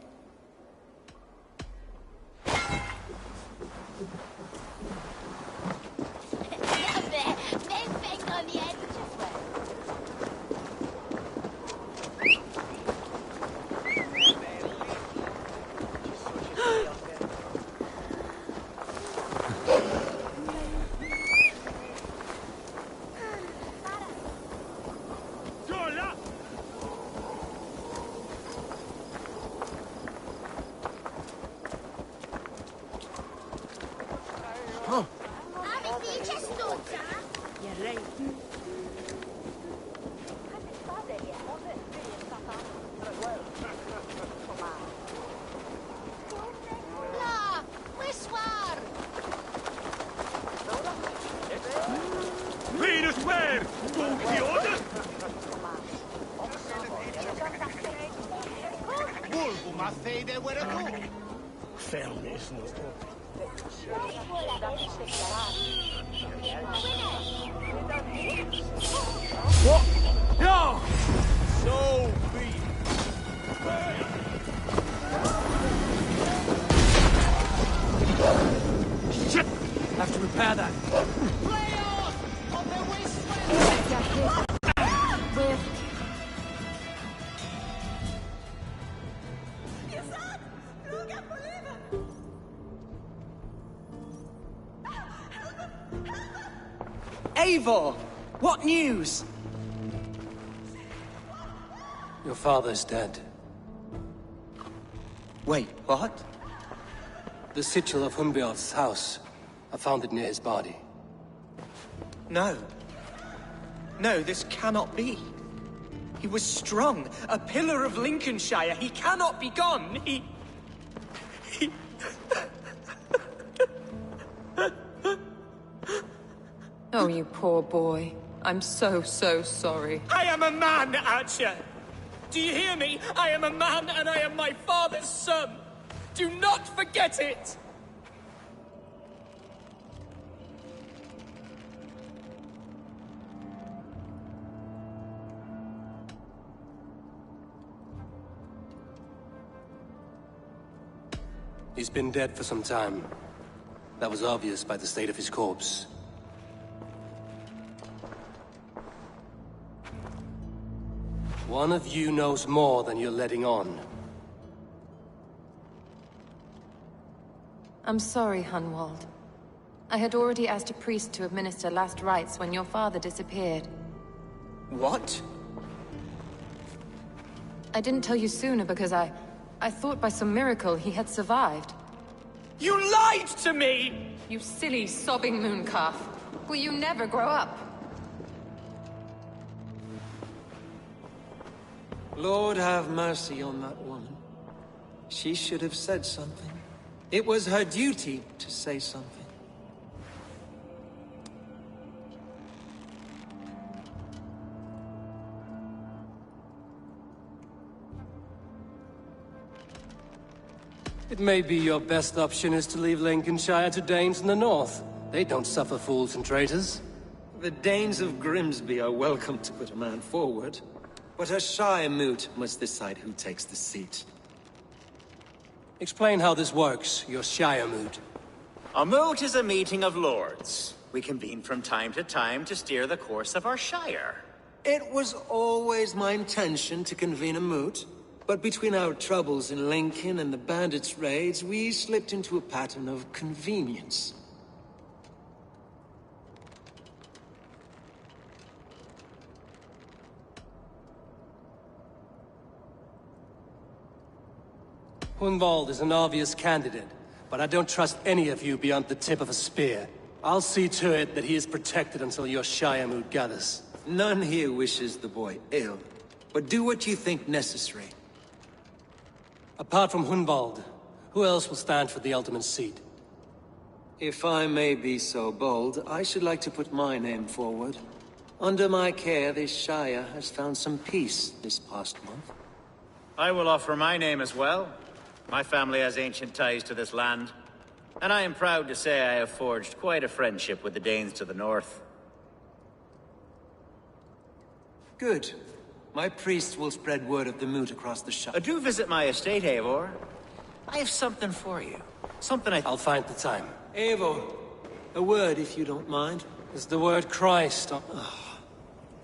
What? No! So be it. Shit! Have to repair that. Eivor! What news? Your father's dead. Wait, what? The sigil of Hunbeorth's house. I found it near his body. No. No, this cannot be. He was strong, a pillar of Lincolnshire. He cannot be gone. He... Oh, you poor boy. I'm so sorry. I am a man, Archer! Do you hear me? I am a man and I am my father's son! Do not forget it! He's been dead for some time. That was obvious by the state of his corpse. One of you knows more than you're letting on. I'm sorry, Hunwald. I had already asked a priest to administer last rites when your father disappeared. What? I didn't tell you sooner because I thought by some miracle he had survived. You lied to me! You silly, sobbing mooncalf. Will you never grow up? Lord have mercy on that woman. She should have said something. It was her duty to say something. It may be your best option is to leave Lincolnshire to Danes in the north. They don't suffer fools and traitors. The Danes of Grimsby are welcome to put a man forward, but a Shire moot must decide who takes the seat. Explain how this works, your Shire mood. A moot is a meeting of lords. We convene from time to steer the course of our shire. It was always my intention to convene a moot, but between our troubles in Lincoln and the bandits' raids, we slipped into a pattern of convenience. Hunwald is an obvious candidate, but I don't trust any of you beyond the tip of a spear. I'll see to it that he is protected until your Shire mood gathers. None here wishes the boy ill, but do what you think necessary. Apart from Hunwald, who else will stand for the ultimate seat? If I may be so bold, I should like to put my name forward. Under my care, this Shire has found some peace this past month. I will offer my name as well. My family has ancient ties to this land, and I am proud to say I have forged quite a friendship with the Danes to the north. Good. My priest will spread word of the moot across the shire. Do visit my estate, Eivor. I have something for you. I'll find the time. Eivor, a word if you don't mind. Is the word Christ?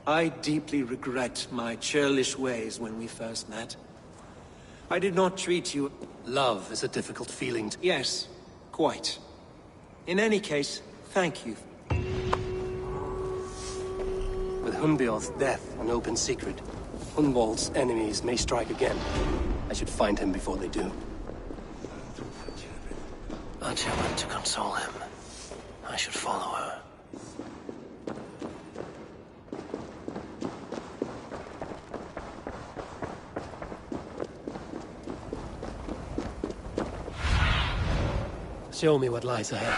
I deeply regret my churlish ways when we first met. I did not treat you... Love is a difficult feeling. Yes, quite. In any case, thank you. With Hunbeorth's death an open secret, Hunwald's enemies may strike again. I should find him before they do. Archer went to console him. I should follow her. Show me what lies ahead.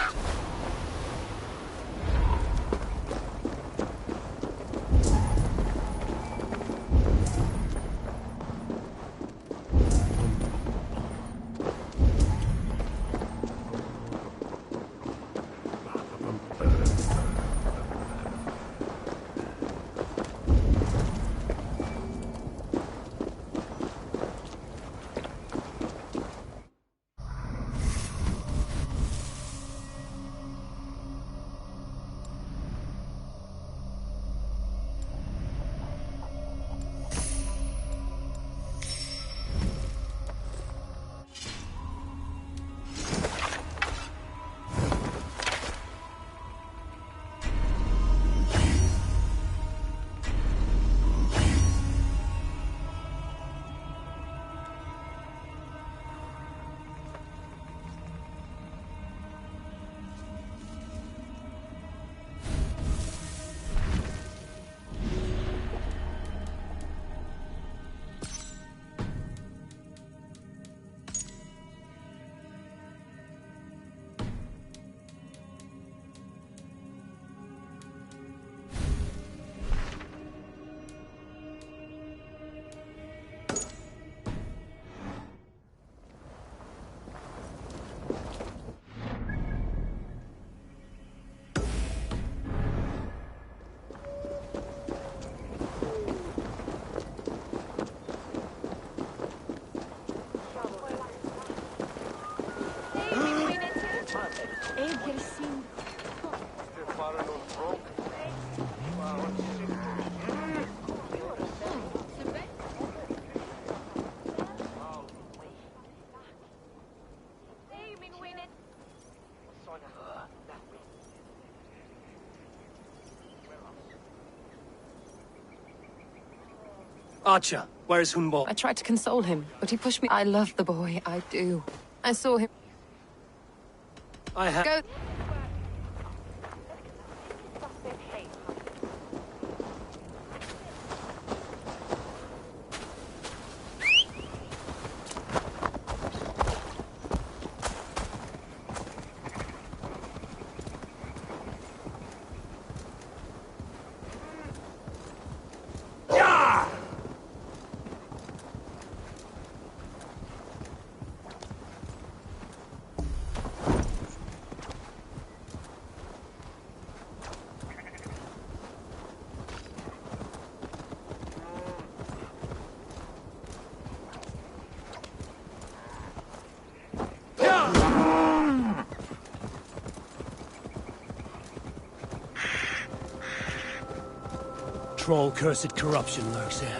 Archer, where is Hunwald? I tried to console him, but he pushed me. I love the boy, I do. I saw him. I have... Go... troll-cursed corruption lurks here.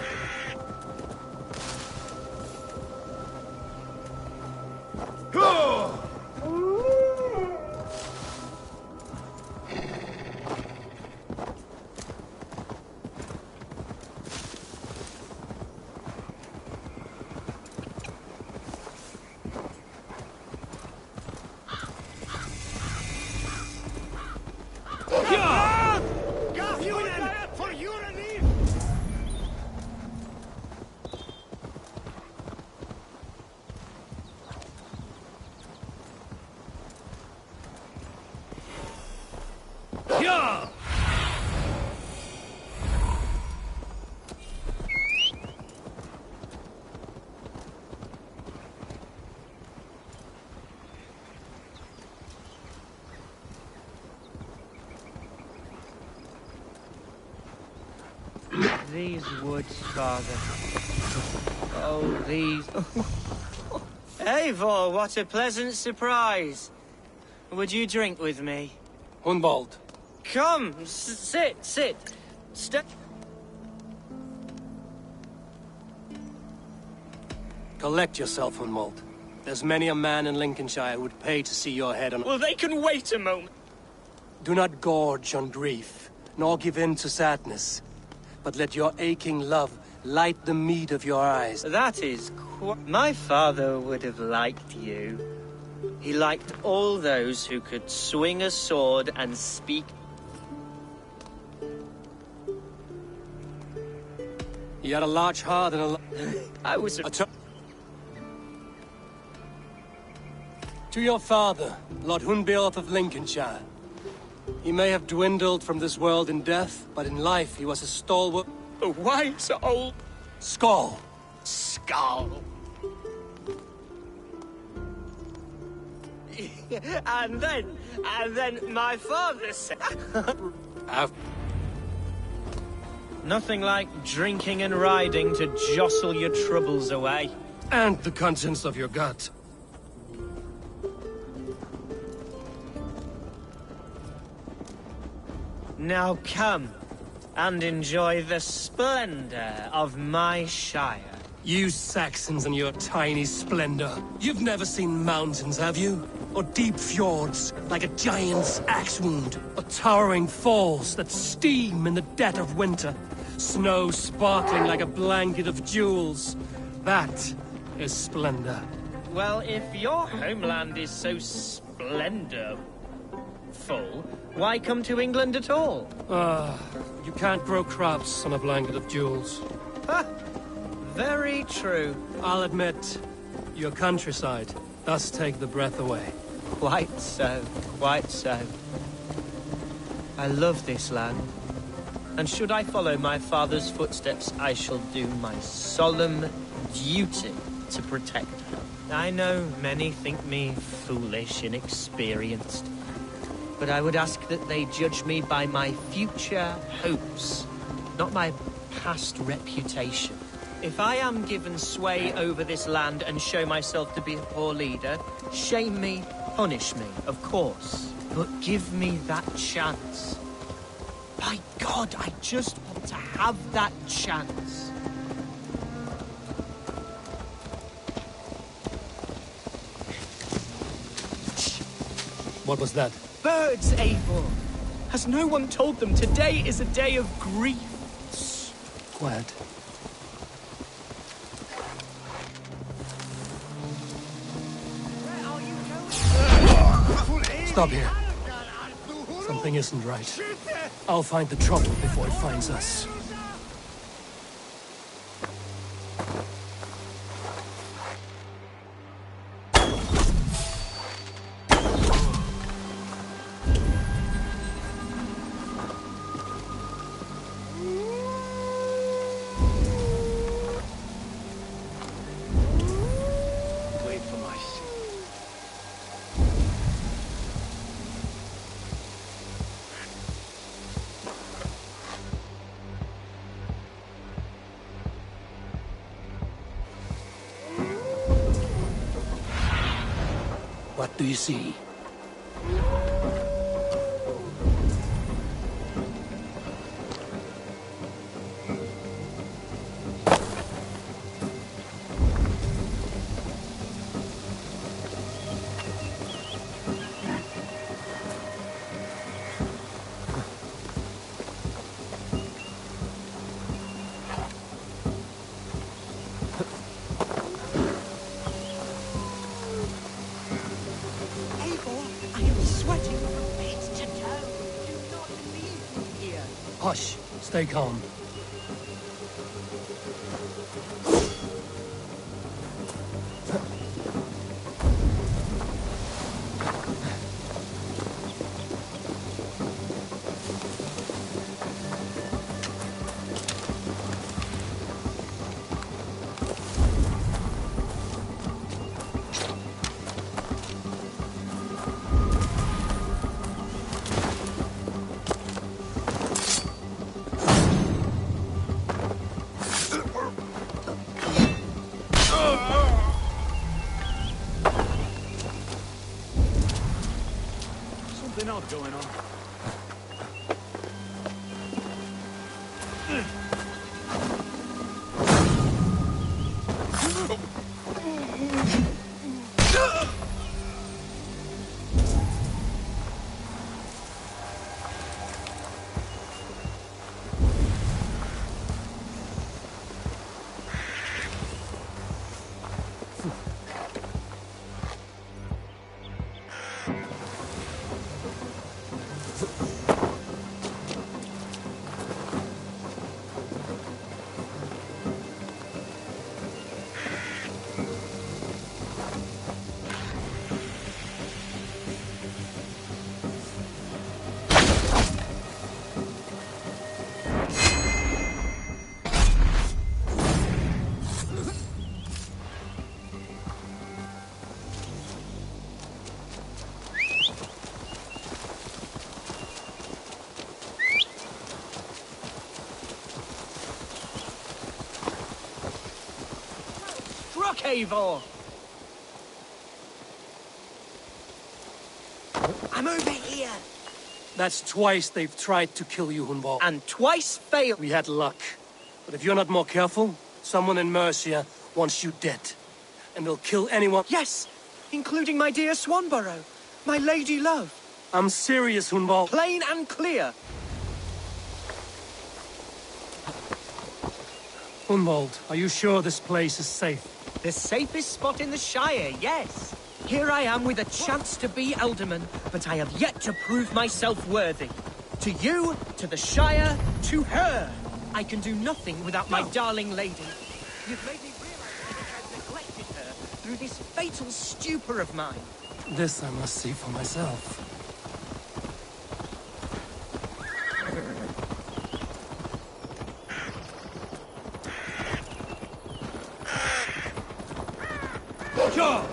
These woods, Father. Oh, these... Eivor, what a pleasant surprise. Would you drink with me? Hunwald. Come, sit. Collect yourself, Hunwald. There's many a man in Lincolnshire who would pay to see your head on... Well, they can wait a moment. Do not gorge on grief, nor give in to sadness. But let your aching love light the mead of your eyes. That is my father would have liked you. He liked all those who could swing a sword and speak. He had a large heart and a... I was To your father, Lord Hunbeorth of Lincolnshire. He may have dwindled from this world in death, but in life he was a stalwart... A wise old... Skull. And then my father said... Nothing like drinking and riding to jostle your troubles away. And the contents of your gut. Now come and enjoy the splendor of my shire. You Saxons and your tiny splendor. You've never seen mountains, have you? Or deep fjords, like a giant's axe wound? Or towering falls that steam in the dead of winter? Snow sparkling like a blanket of jewels? That is splendor. Well, if your homeland is so splendorful, why come to England at all? You can't grow crops on a blanket of jewels. Ha! Very true. I'll admit, your countryside does take the breath away. Quite so, quite so. I love this land. And should I follow my father's footsteps, I shall do my solemn duty to protect her. I know many think me foolish, inexperienced. But I would ask that they judge me by my future hopes, not my past reputation. If I am given sway over this land and show myself to be a poor leader, shame me, punish me, of course. But give me that chance. By God, I just want to have that chance. What was that? Birds, Eivor. Has no one told them today is a day of grief? Quiet. Stop here. Something isn't right. I'll find the trouble before it finds us. Wait for my seat. What do you see? Hush. Stay calm. Something odd going on. Eivor! I'm over here! That's twice they've tried to kill you, Hunwald. And twice failed! We had luck. But if you're not more careful, someone in Mercia wants you dead. And they'll kill anyone— Yes! Including my dear Swanborough. My lady love. I'm serious, Hunwald. Plain and clear. Hunwald, are you sure this place is safe? The safest spot in the Shire, yes. Here I am with a chance to be Alderman, but I have yet to prove myself worthy. To you, to the Shire, to her. I can do nothing without my darling lady. You've made me realize how much I've neglected her through this fatal stupor of mine. This I must see for myself. Sure.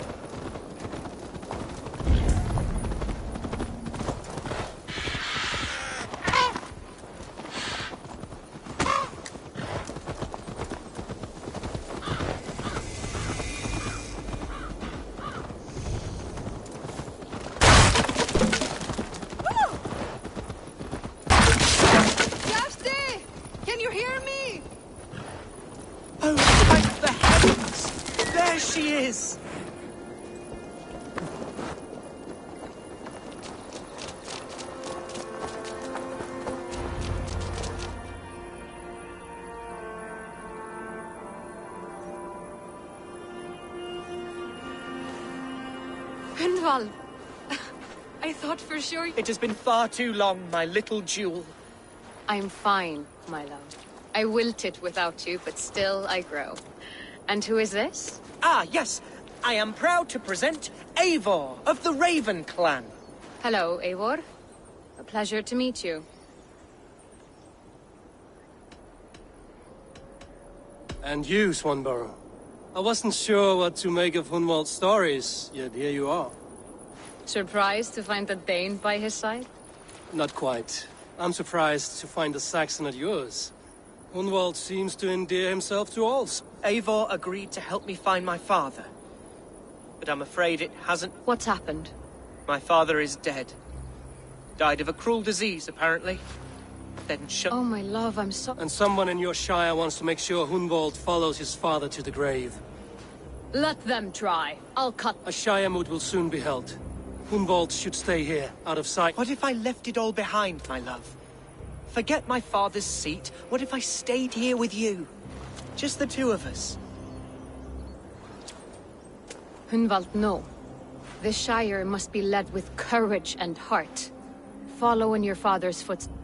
Can you hear me? Oh, thank the heavens! There she is! Hunwald. I thought for sure— It has been far too long, my little jewel. I'm fine, my love. I wilted without you, but still I grow. And who is this? Ah, yes. I am proud to present Eivor of the Raven clan. Hello, Eivor. A pleasure to meet you. And you, Swanborough. I wasn't sure what to make of Hunwald's stories, yet here you are. Surprised to find a Dane by his side? Not quite. I'm surprised to find a Saxon at yours. Hunwald seems to endear himself to all. Eivor agreed to help me find my father. But I'm afraid it hasn't— What's happened? My father is dead. Died of a cruel disease, apparently. Then shut— Oh, my love, I'm so— And someone in your shire wants to make sure Hunwald follows his father to the grave. Let them try. I'll cut— A shire moot will soon be held. Hunwald should stay here, out of sight. What if I left it all behind, my love? Forget my father's seat. What if I stayed here with you? Just the two of us. Hunwald, no. This shire must be led with courage and heart. Follow in your father's footsteps.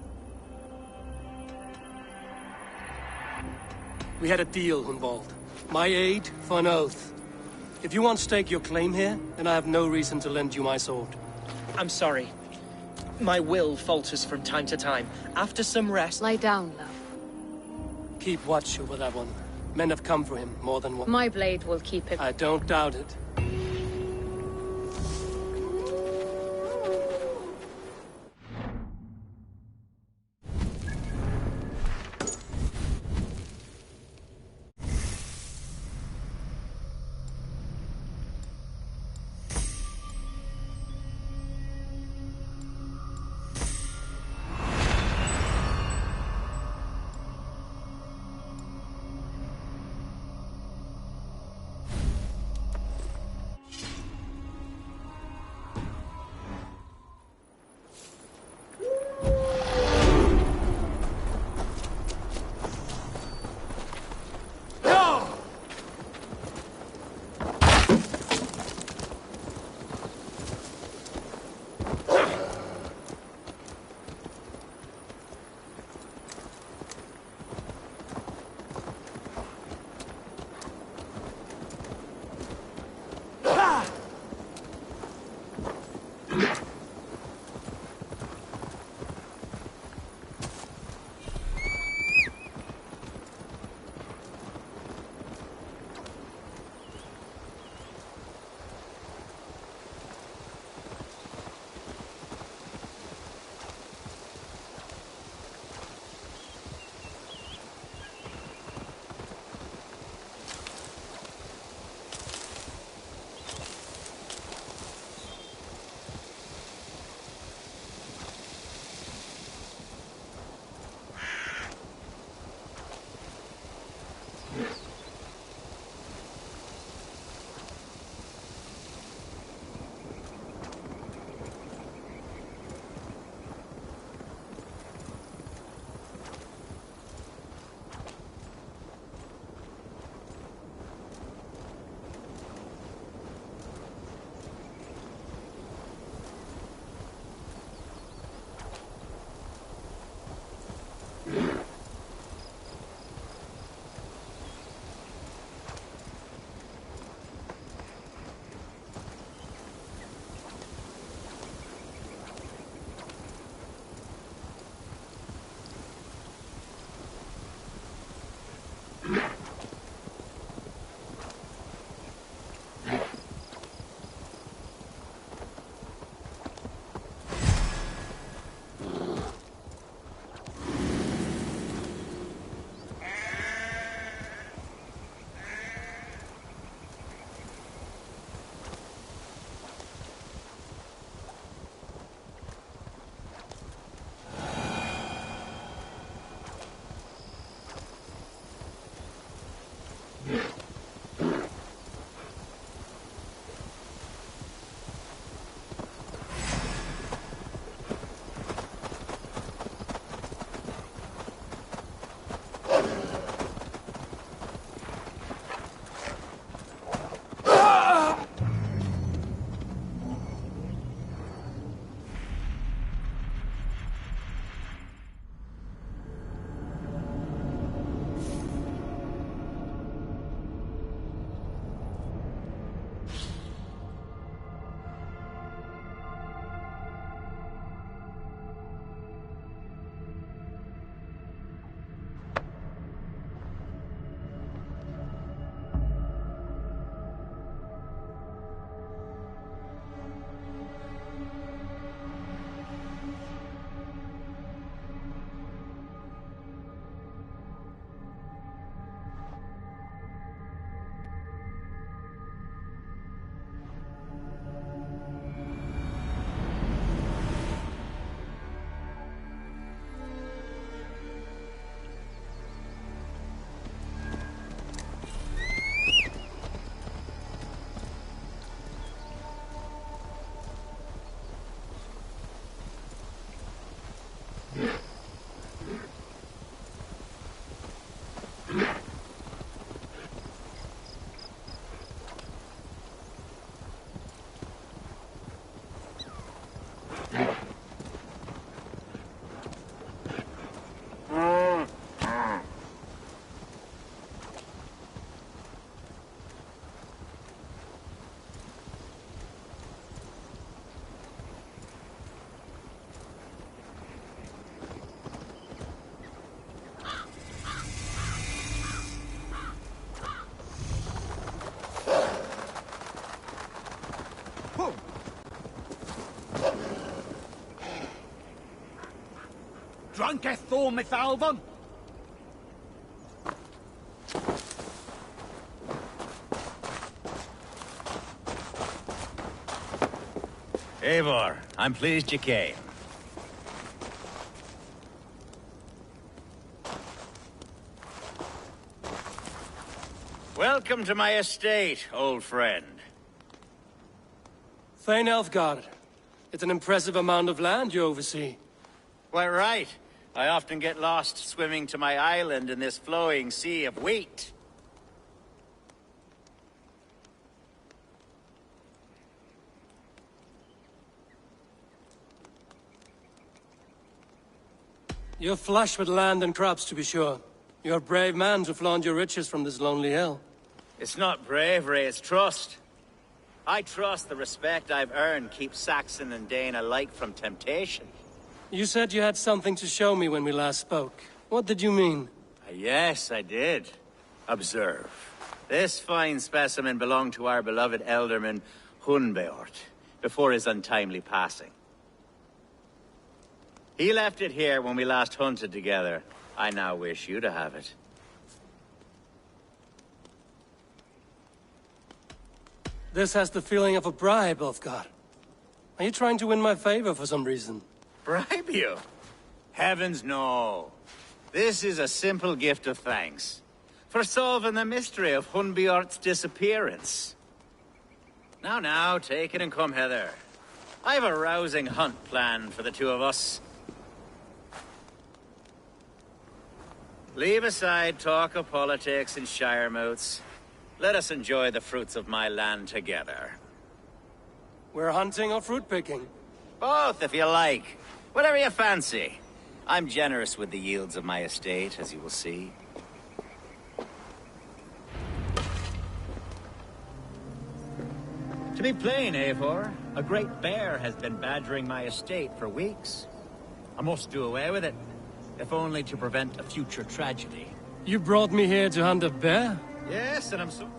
We had a deal, Hunwald. My aid for an oath. If you want to stake your claim here, then I have no reason to lend you my sword. I'm sorry. My will falters from time to time. After some rest... Lie down, love. Keep watch over that one. Men have come for him more than once. My blade will keep it. I don't doubt it. Drunketh Thorn with Alban? Eivor, I'm pleased you came. Welcome to my estate, old friend. Thane Elfgard. It's an impressive amount of land you oversee. Quite right. I often get lost swimming to my island in this flowing sea of wheat. You're flush with land and crops, to be sure. You're a brave man to flaunt your riches from this lonely hill. It's not bravery, it's trust. I trust the respect I've earned keeps Saxon and Dane alike from temptation. You said you had something to show me when we last spoke. What did you mean? Yes, I did. Observe. This fine specimen belonged to our beloved elderman, Hunbeort, before his untimely passing. He left it here when we last hunted together. I now wish you to have it. This has the feeling of a bribe, Ulfgar. Are you trying to win my favor for some reason? Bribe you? Heavens, no. This is a simple gift of thanks for solving the mystery of Hunbeort's disappearance. Now, take it and come hither. I have a rousing hunt planned for the two of us. Leave aside talk of politics and shire moats. Let us enjoy the fruits of my land together. We're hunting or fruit picking? Both, if you like. Whatever you fancy. I'm generous with the yields of my estate, as you will see. To be plain, Eivor, a great bear has been badgering my estate for weeks. I must do away with it, if only to prevent a future tragedy. You brought me here to hunt a bear? Yes, and I'm so...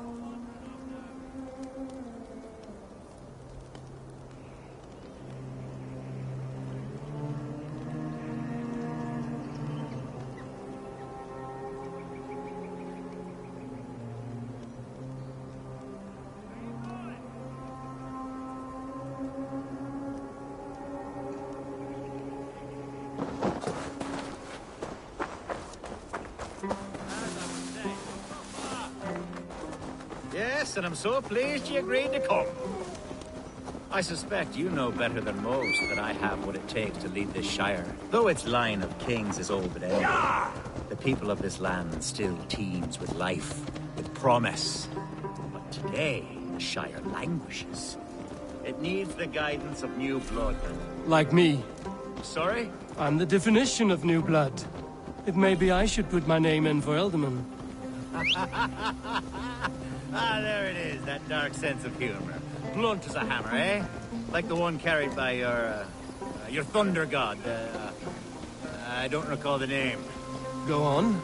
Yes, and I'm so pleased you agreed to come. I suspect you know better than most that I have what it takes to lead this shire. Though its line of kings is old but ended, the people of this land still teems with life, with promise. But today, the shire languishes. It needs the guidance of new blood. Like me. Sorry? I'm the definition of new blood. If maybe I should put my name in for Elderman. Ah, there it is, that dark sense of humor. Blunt as a hammer, eh? Like the one carried by your thunder god. I don't recall the name. Go on.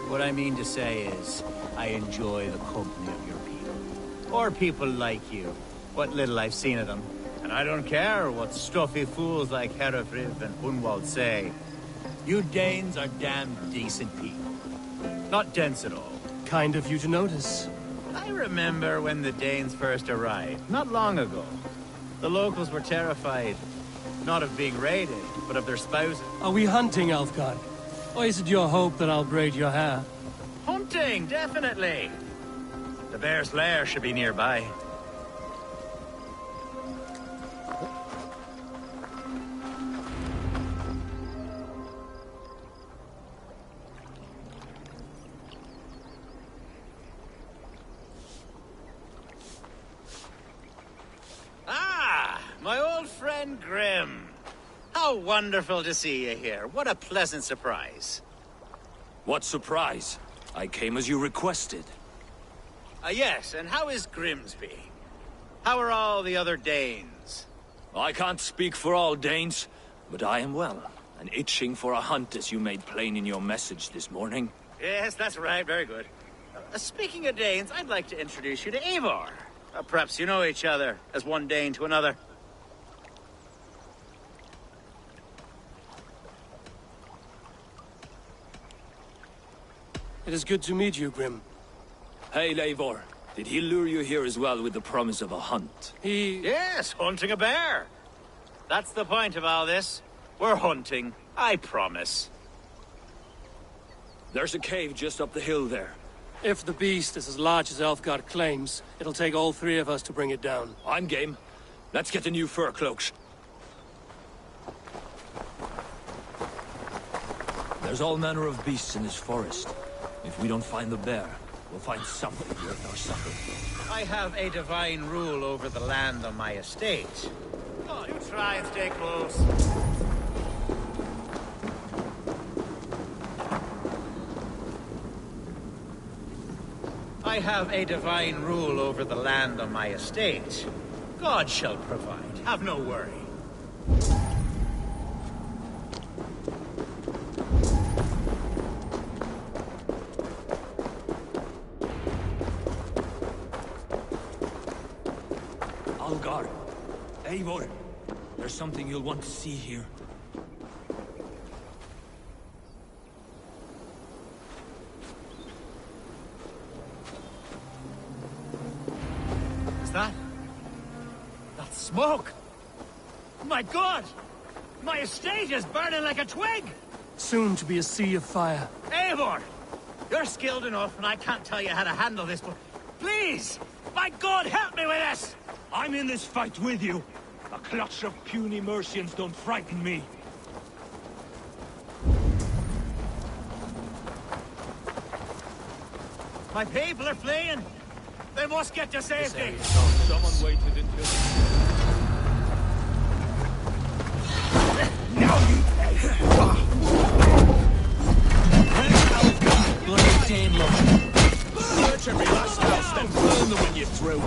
What I mean to say is, I enjoy the company of your people. Or people like you. What little I've seen of them. And I don't care what stuffy fools like Herefriv and Hunwald say. You Danes are damn decent people. Not dense at all. Kind of you to notice. I remember when the Danes first arrived, not long ago. The locals were terrified, not of being raided, but of their spouses. Are we hunting, Elfgard? Or is it your hope that I'll braid your hair? Hunting, definitely! The bear's lair should be nearby. My old friend Grim. How wonderful to see you here. What a pleasant surprise. What surprise? I came as you requested. Yes, and how is Grimsby? How are all the other Danes? I can't speak for all Danes, but I am well, and itching for a hunt as you made plain in your message this morning. Yes, that's right. Very good. Speaking of Danes, I'd like to introduce you to Eivor. Perhaps you know each other, as one Dane to another. It is good to meet you, Grim. Hey, Eivor. Did he lure you here as well with the promise of a hunt? Yes, hunting a bear. That's the point of all this. We're hunting, I promise. There's a cave just up the hill there. If the beast is as large as Elfgard claims, it'll take all three of us to bring it down. I'm game. Let's get the new fur cloaks. There's all manner of beasts in this forest. If we don't find the bear, we'll find something worth our supper. I have a divine rule over the land on my estate. Oh, you try and stay close. I have a divine rule over the land on my estate. God shall provide. Have no worry. Algar, Eivor, there's something you'll want to see here. Is that? That's smoke! My God! My estate is burning like a twig! Soon to be a sea of fire. Eivor! You're skilled enough, and I can't tell you how to handle this, but please! My God, help me with this! I'm in this fight with you. A clutch of puny Mercians don't frighten me. My people are fleeing! They must get to safety! Someone waited until... Now you pay! Bloody Danelaw. Search every last house, then burn them when you're through.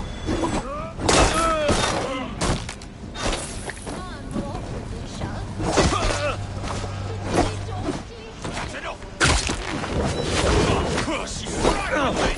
That's enough! I'll crush you right away!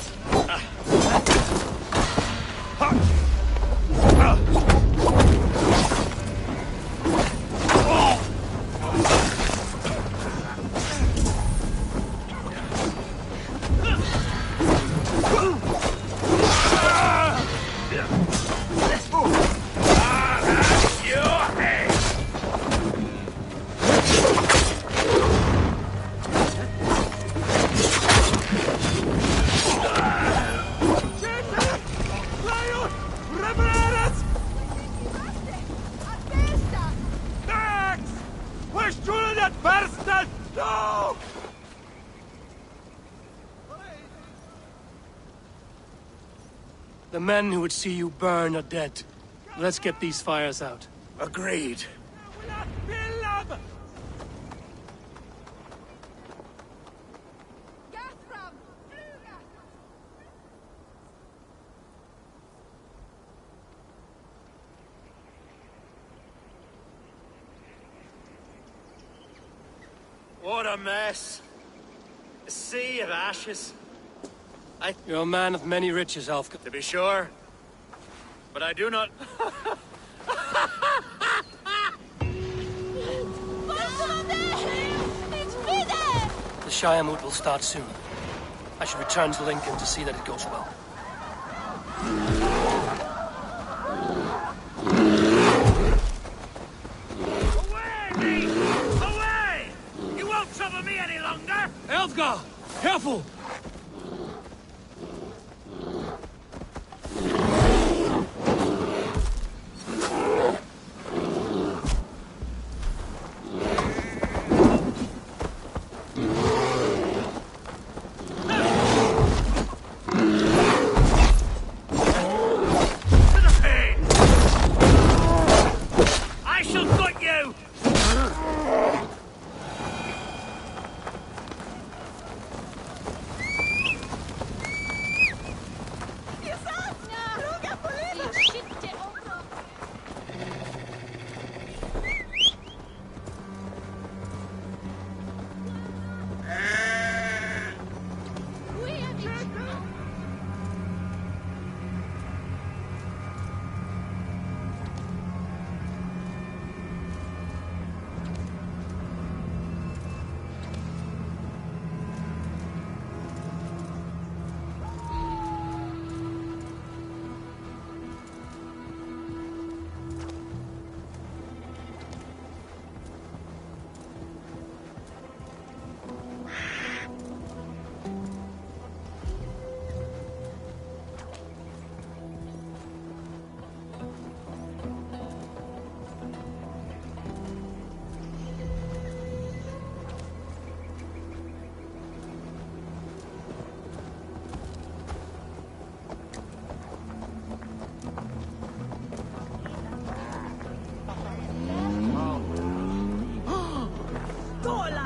The men who would see you burn are dead. Let's get these fires out. Agreed. What a mess. A sea of ashes. You're a man of many riches, Alfka. To be sure. But I do not... The Shire moot will start soon. I should return to Lincoln to see that it goes well. Away! Away! You won't trouble me any longer! Elfgar! Careful!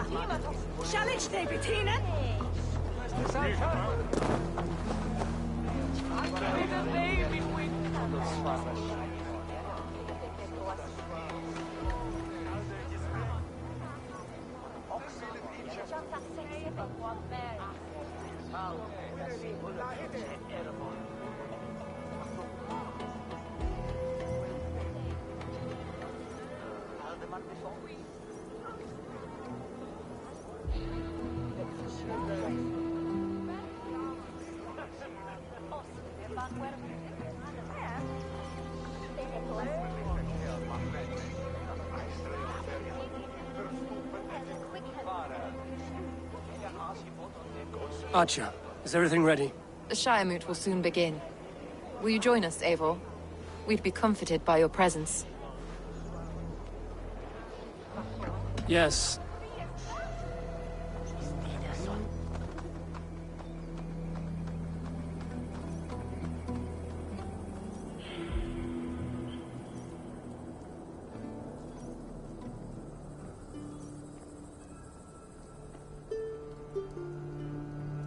Shall it stay, Bettina? Archer, is everything ready? The Shiremoot will soon begin. Will you join us, Eivor? We'd be comforted by your presence. Yes.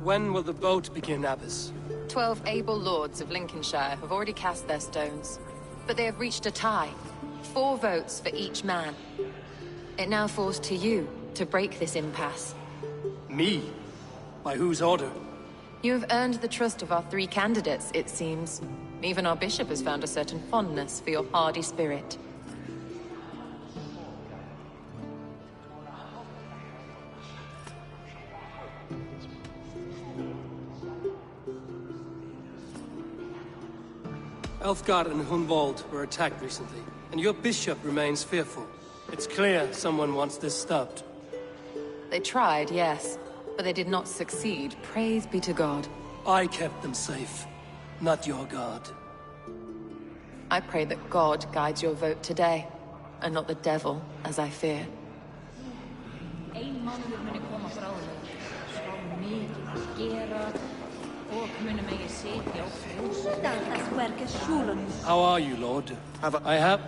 When will the boat begin, Abbess? 12 able lords of Lincolnshire have already cast their stones, but they have reached a tie. 4 votes for each man. It now falls to you to break this impasse. Me? By whose order? You have earned the trust of our 3 candidates, it seems. Even our bishop has found a certain fondness for your hardy spirit. Elfgard and Hunwald were attacked recently, and your bishop remains fearful. It's clear someone wants this stopped. They tried, yes, but they did not succeed. Praise be to God. I kept them safe, not your god. I pray that God guides your vote today, and not the devil, as I fear. How are you, Lord? I have...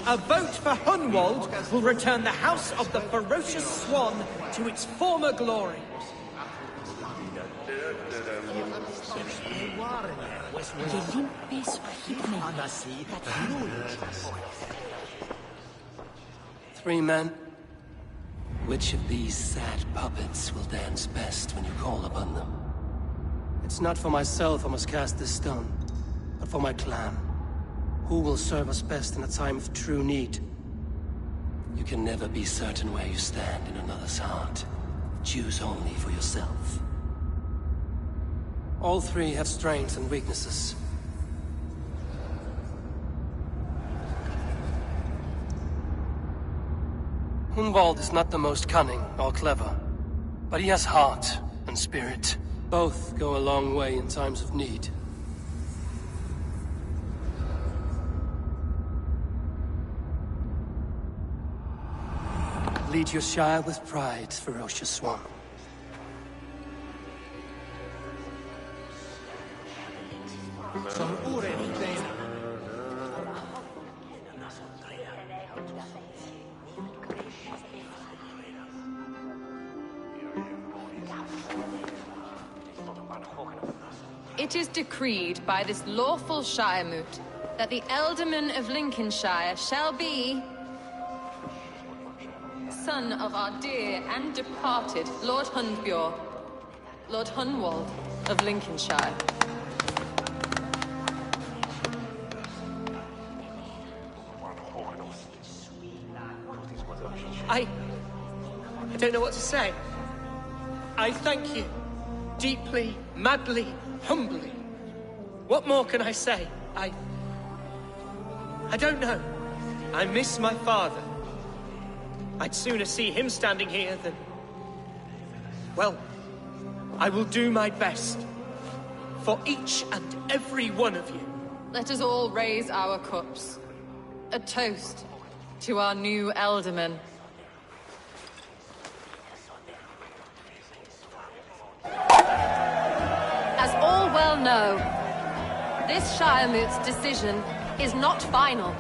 A vote for Hunwald will return the House of the Ferocious Swan to its former glory. 3 men? Which of these sad puppets will dance best when you call upon them? It's not for myself I must cast this stone, but for my clan. Who will serve us best in a time of true need? You can never be certain where you stand in another's heart. Choose only for yourself. All 3 have strengths and weaknesses. Hunwald is not the most cunning or clever, but he has heart and spirit. Both go a long way in times of need. Lead your Shire with pride, Ferocious Swan. It is decreed by this lawful Shiremoot that the Ealdorman of Lincolnshire shall be... son of our dear and departed Lord Hundbjorn, Lord Hunwald of Lincolnshire. I don't know what to say. I thank you. Deeply, madly, humbly. What more can I say? I don't know. I miss my father. I'd sooner see him standing here than... Well, I will do my best. For each and every one of you. Let us all raise our cups. A toast to our new Ealdorman. As all well know, This Shiremoot's decision is not final,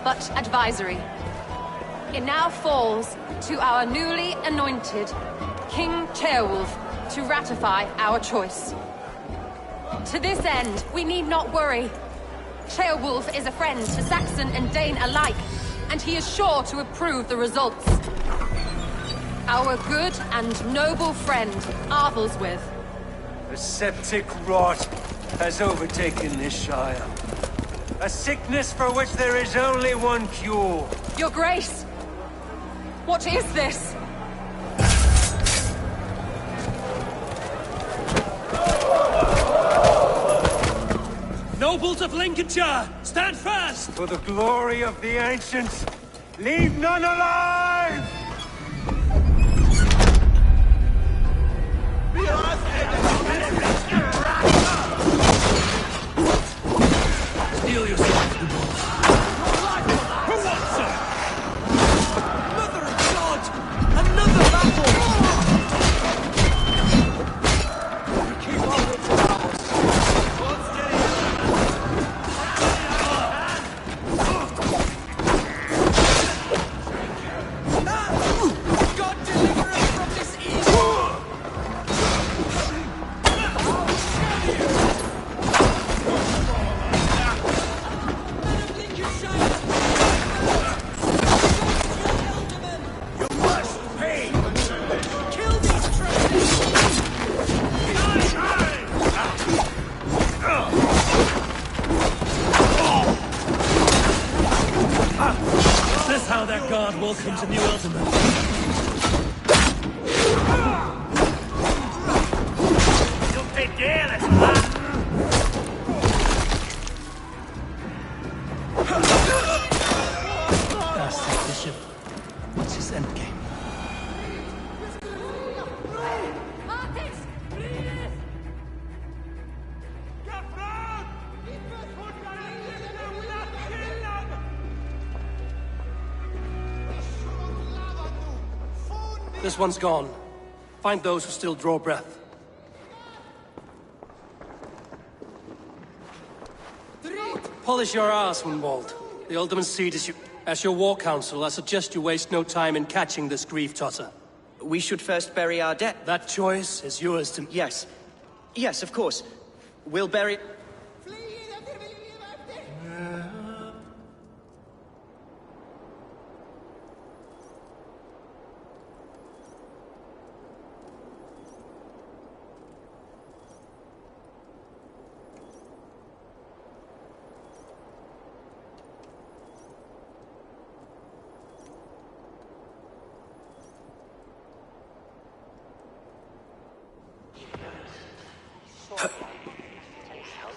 but advisory. It now falls to our newly anointed King Ceolwulf to ratify our choice. To this end, we need not worry. Ceolwulf is a friend to Saxon and Dane alike, and he is sure to approve the results. Our good and noble friend, Arthelswith. A septic rot has overtaken this Shire. A sickness for which there is only one cure. Your Grace! What is this? Nobles of Lincolnshire, stand fast! For the glory of the ancients, leave none alive! Steel yourself. Who wants it? Mother of God! Another battle! Keep on its battles. God deliver us from this evil! Is this how that guard welcomes a new Elderman? You'll pay dearly for that! Bastard Bishop. What's his endgame? This one's gone. Find those who still draw breath. Polish your ass, Hunwald. The Alderman seat is you. As your war council, I suggest you waste no time in catching this grief-tosser. We should first bury our dead. That choice is yours to... Yes. Yes, of course. We'll bury...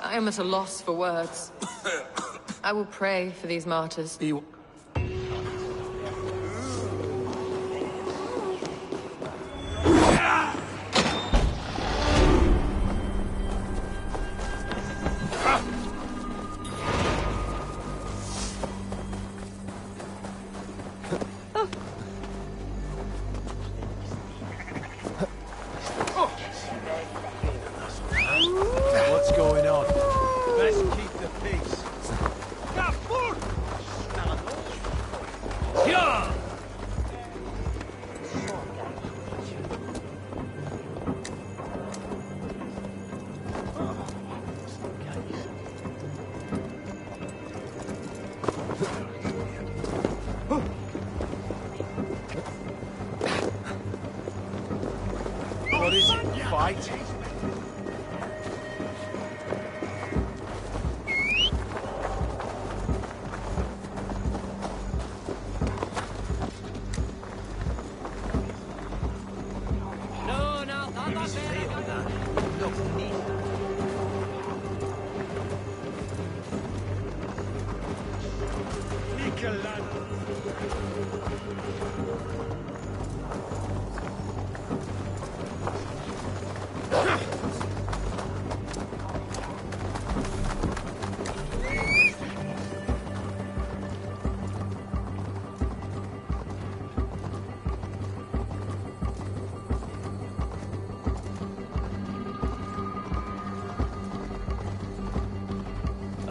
I am at a loss for words. I will pray for these martyrs. What's going on? Best keep the peace. Yeah! What is it? Fighting?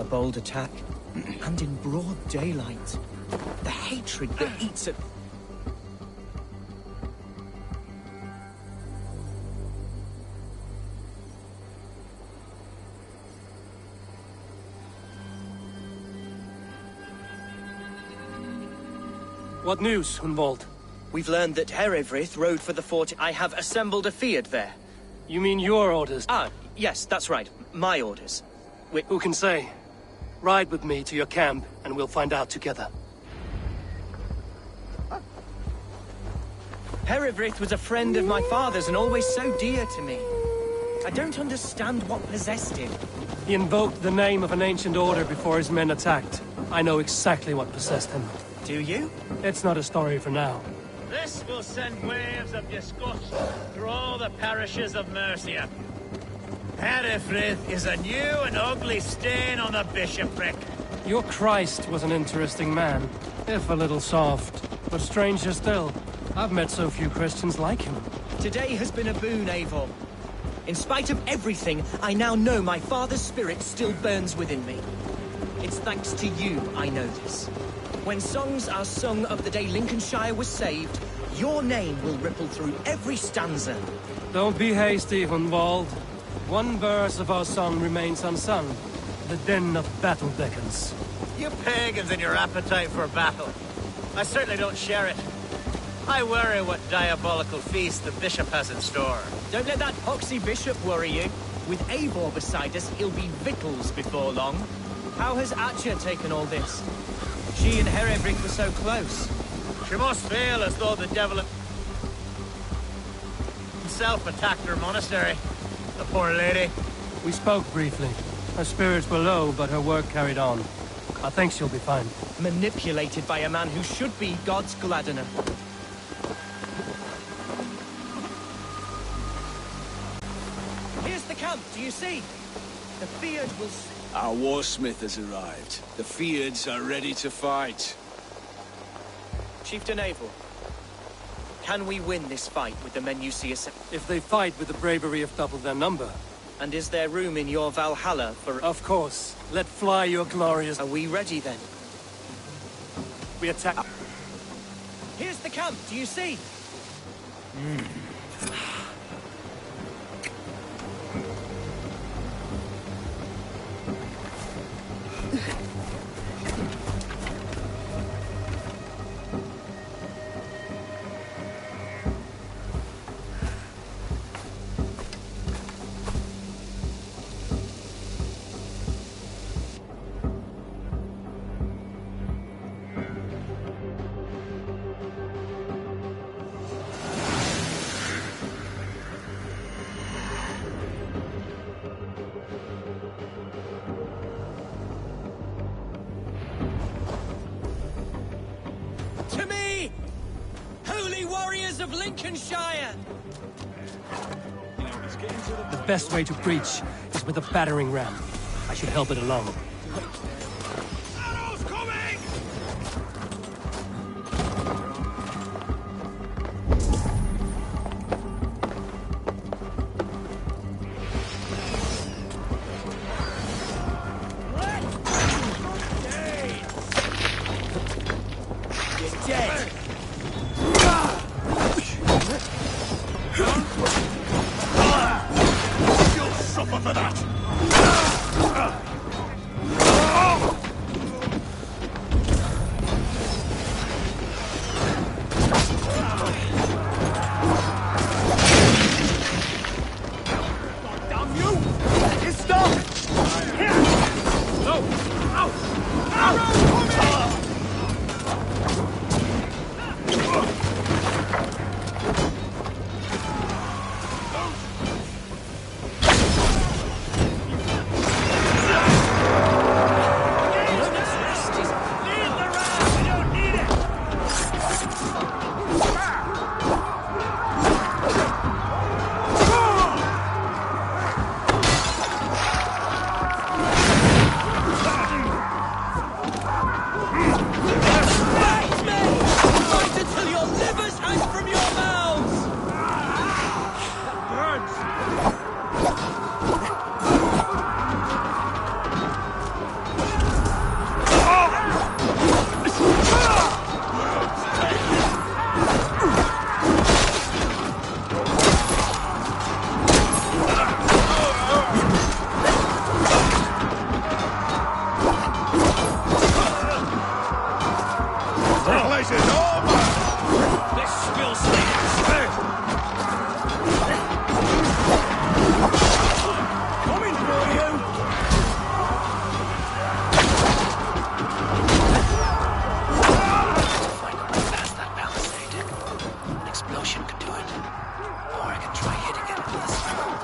bold attack, and in broad daylight. The hatred that eats at... What news, Hunwald? We've learned that Herewrith rode for the fort. I have assembled a Fiad there. You mean your orders? Ah, yes, that's right. My orders. Who can say? Ride with me to your camp, and we'll find out together. Herewrith was a friend of my father's and always so dear to me. I don't understand what possessed him. He invoked the name of an ancient order before his men attacked. I know exactly what possessed him. Do you? It's not a story for now. This will send waves of disgust through all the parishes of Mercia. Herewrith is a new and ugly stain on the bishopric. Your Christ was an interesting man, if a little soft. But stranger still, I've met so few Christians like him. Today has been a boon, Eivor. In spite of everything, I now know my father's spirit still burns within me. It's thanks to you I know this. When songs are sung of the day Lincolnshire was saved, your name will ripple through every stanza. Don't be hasty, Hunwald. One verse of our song remains unsung. The din of battle beckons. You pagans and your appetite for battle. I certainly don't share it. I worry what diabolical feast the bishop has in store. Don't let that poxy bishop worry you. With Eivor beside us, he'll be victuals before long. How has Atcha taken all this? She and Herewrith were so close. She must feel as though the devil himself attacked her monastery. The poor lady. We spoke briefly. Her spirits were low, but her work carried on. I think she'll be fine. Manipulated by a man who should be God's gladdener. Here's the camp, do you see? The Fiad will... Our warsmith has arrived. The Fiads are ready to fight. Chieftain Eivor, can we win this fight with the men you see us? If they fight with the bravery of double their number. And is there room in your Valhalla for... Of course. Let fly your glorious... Are we ready then? We attack... Here's the camp, do you see? To me! Holy warriors of Lincolnshire! The best way to preach is with a battering ram. I should help it along. Arrows coming! You're dead! You'll suffer for that! Damn you! You stop! No! Out! Arrows coming! Coming for you! Find a way past that palisade. An explosion could do it. Or I can try hitting it with a stone.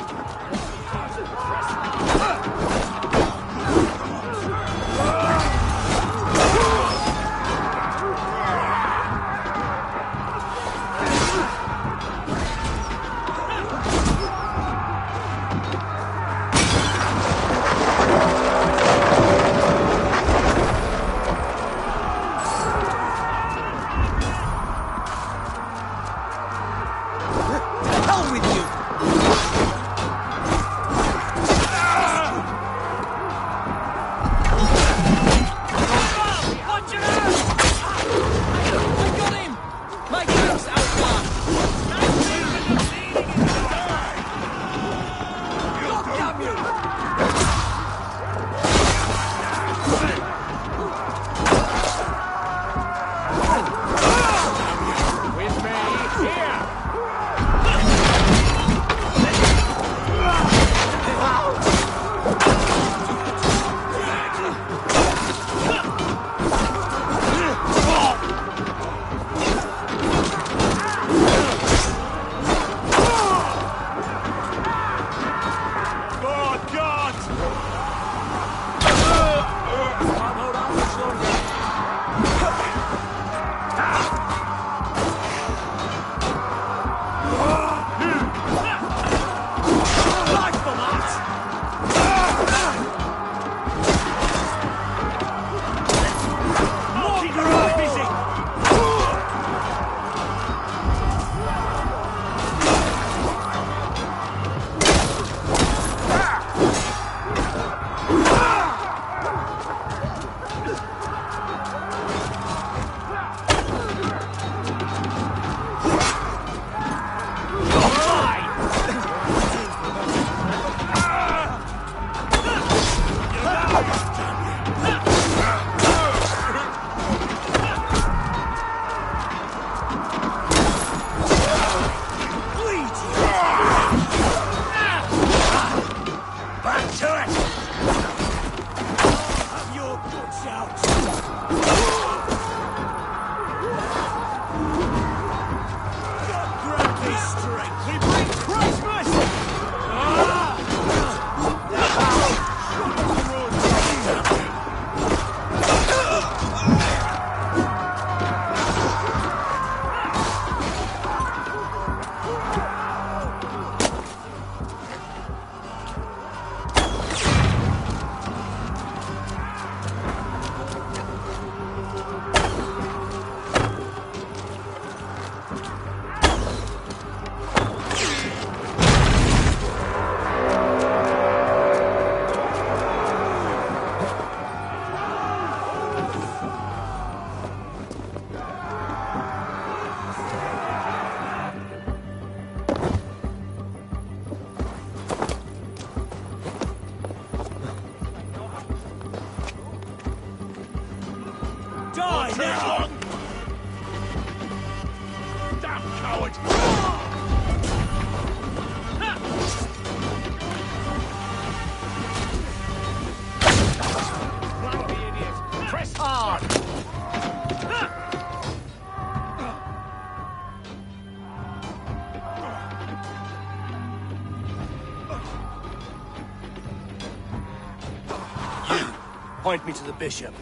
Point me to the bishop.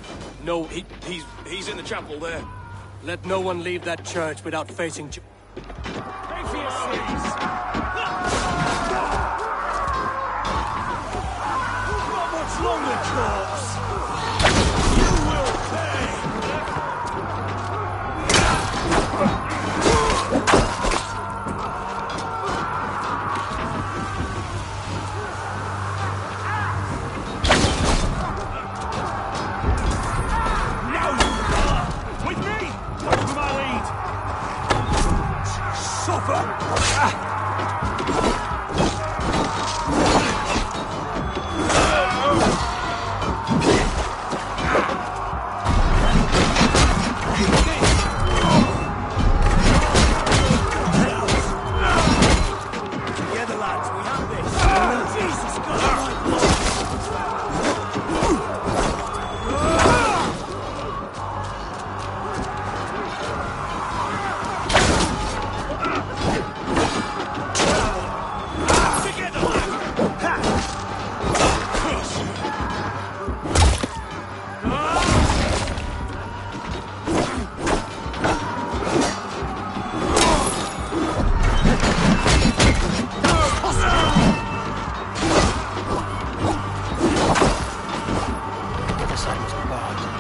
No, he's in the chapel there. Let no one leave that church without facing... Pay for your sins! Not much longer, corpse! You will pay! King's blood.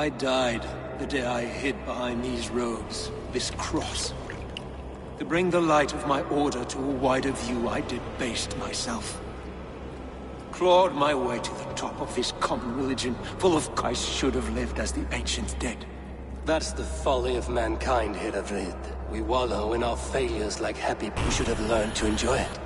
I died the day I hid behind these robes, this cross. To bring the light of my order to a wider view, I debased myself. Clawed my way to the top of this common religion, full of Christ should have lived as the ancients did. That's the folly of mankind, Hiravrid. We wallow in our failures like happy people. We should have learned to enjoy it.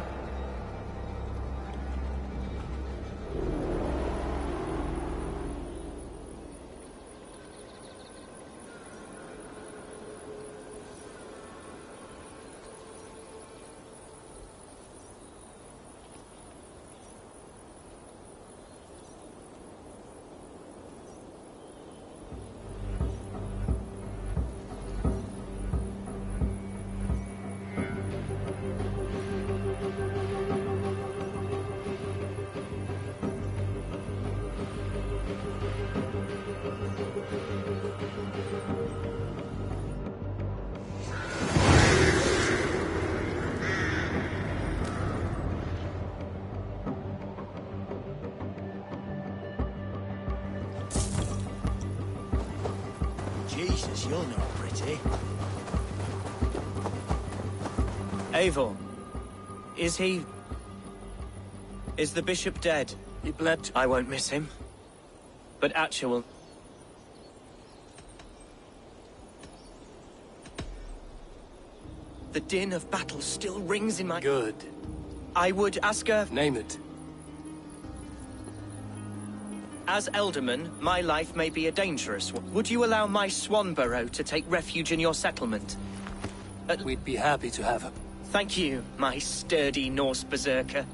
me. Eivor, is the bishop dead? He bled. I won't miss him. But actual... The din of battle still rings in my... Good. I would ask her... Name it. As Elderman, my life may be a dangerous one. Would you allow my swan burrow to take refuge in your settlement? We'd be happy to have him. Thank you, my sturdy Norse berserker.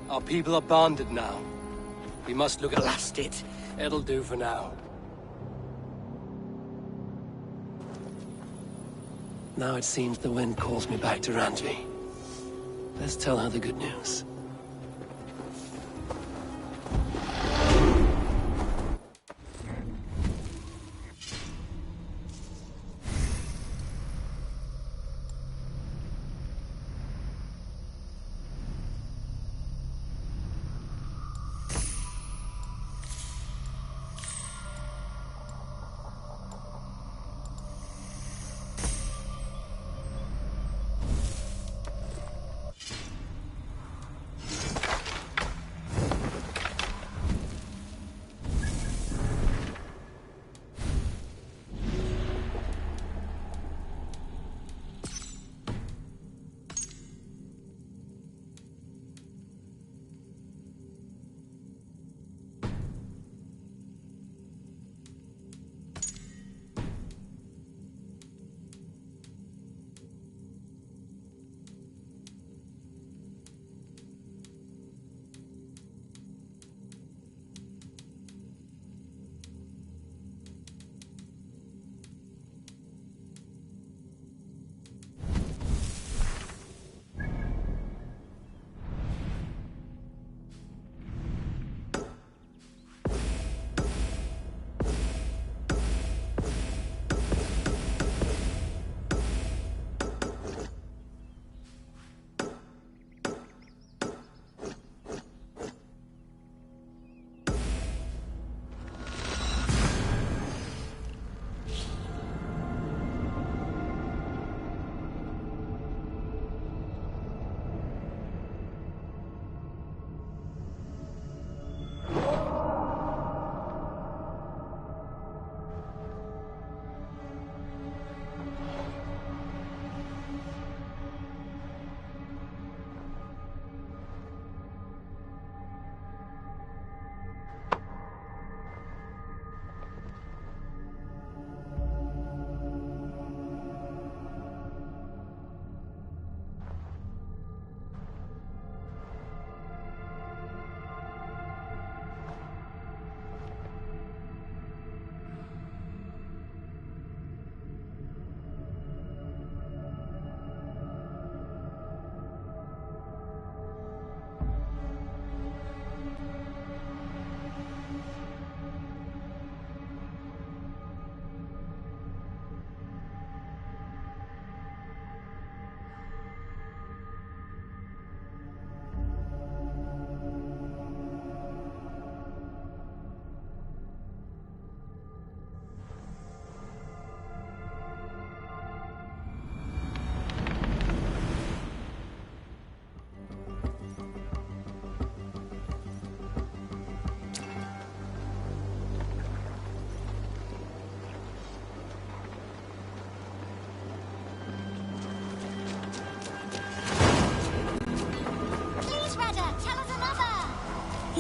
Our people are bonded now. We must look at... Blast it. It'll do for now. Now it seems the wind calls me back to Randvi. Let's tell her the good news.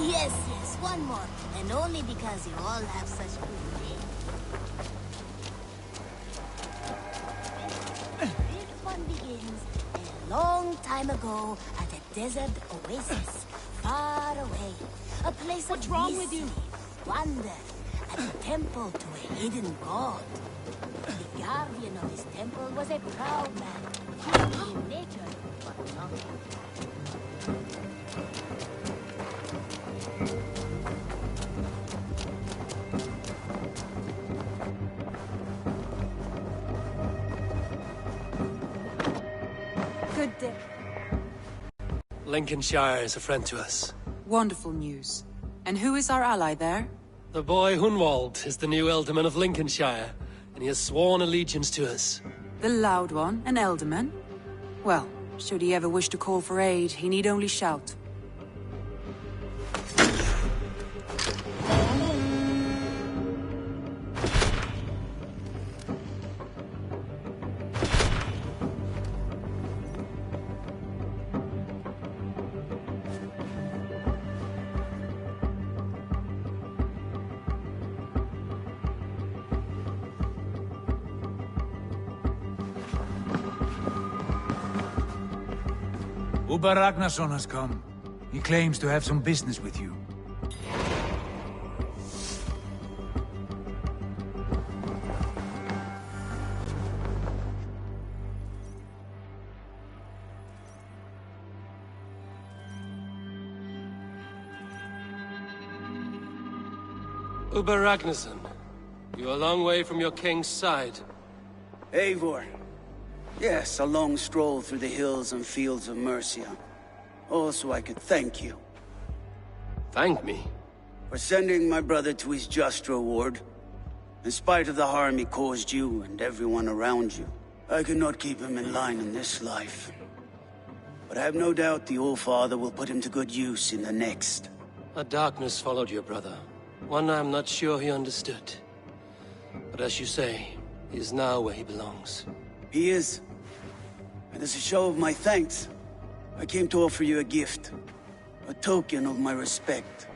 Yes, one more. And only because you all have such good names. This one begins a long time ago at a desert oasis, far away. A place of mystery, wonder, and a temple to a hidden god. The guardian of this temple was a proud man, he in nature, but not. Good day. Lincolnshire is a friend to us. Wonderful news. And who is our ally there? The boy Hunwald is the new Ealdorman of Lincolnshire. and he has sworn allegiance to us. The Loud One, an Elderman? Well, should he ever wish to call for aid, he need only shout. Uber Ragnarsson has come. He claims to have some business with you. Uber Ragnarsson, you're a long way from your king's side. Eivor. Yes, a long stroll through the hills and fields of Mercia. Also, I could thank you. Thank me? For sending my brother to his just reward. In spite of the harm he caused you and everyone around you, I could not keep him in line in this life. But I have no doubt the All-Father will put him to good use in the next. A darkness followed your brother. One I'm not sure he understood. But as you say, he is now where he belongs. He is. And as a show of my thanks, I came to offer you a gift. A token of my respect.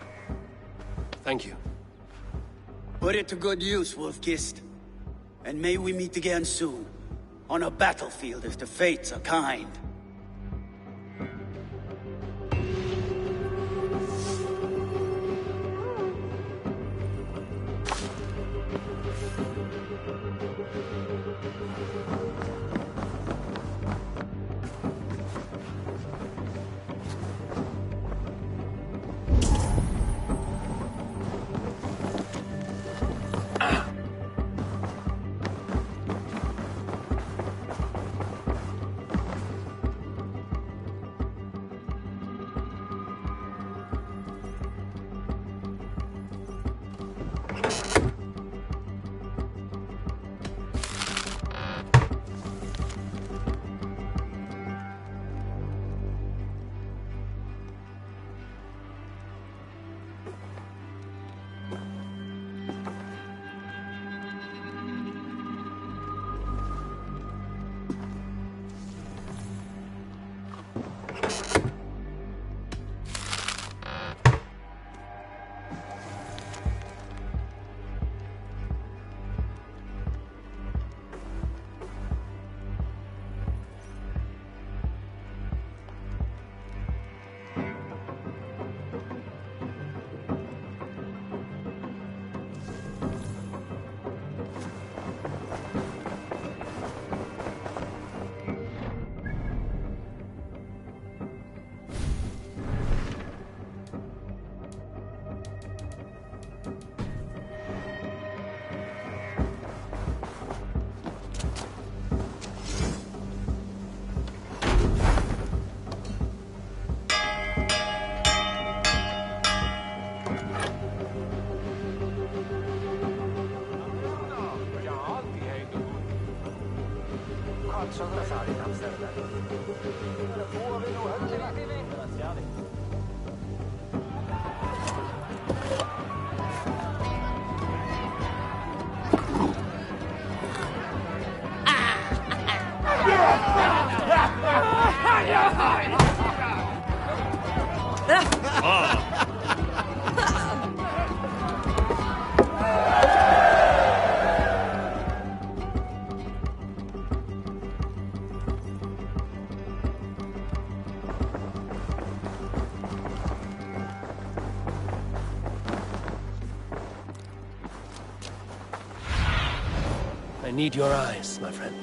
Thank you. Put it to good use, Wolf-Kissed. And may we meet again soon. On a battlefield if the fates are kind. I need your eyes, my friend.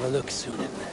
have a look, Sunan.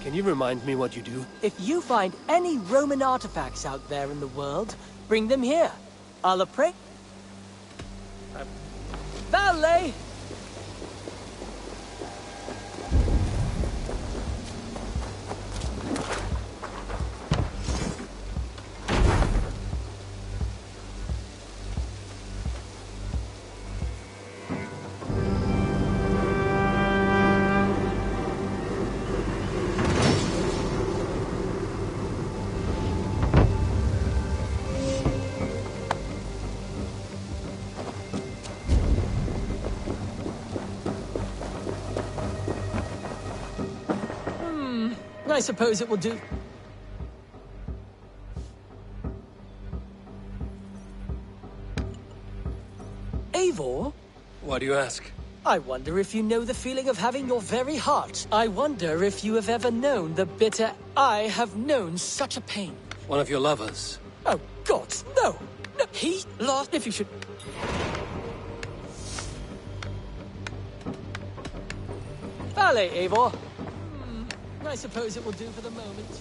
Can you remind me what you do? If you find any Roman artifacts out there in the world, bring them here. I'll appraise... Valet! I suppose it will do. Eivor? Why do you ask? I wonder if you know the feeling of having your very heart. I wonder if you have ever known the bitter... I have known such a pain. One of your lovers? Oh, God, no! No, he lost if you should... Valet, Eivor. I suppose it will do for the moment.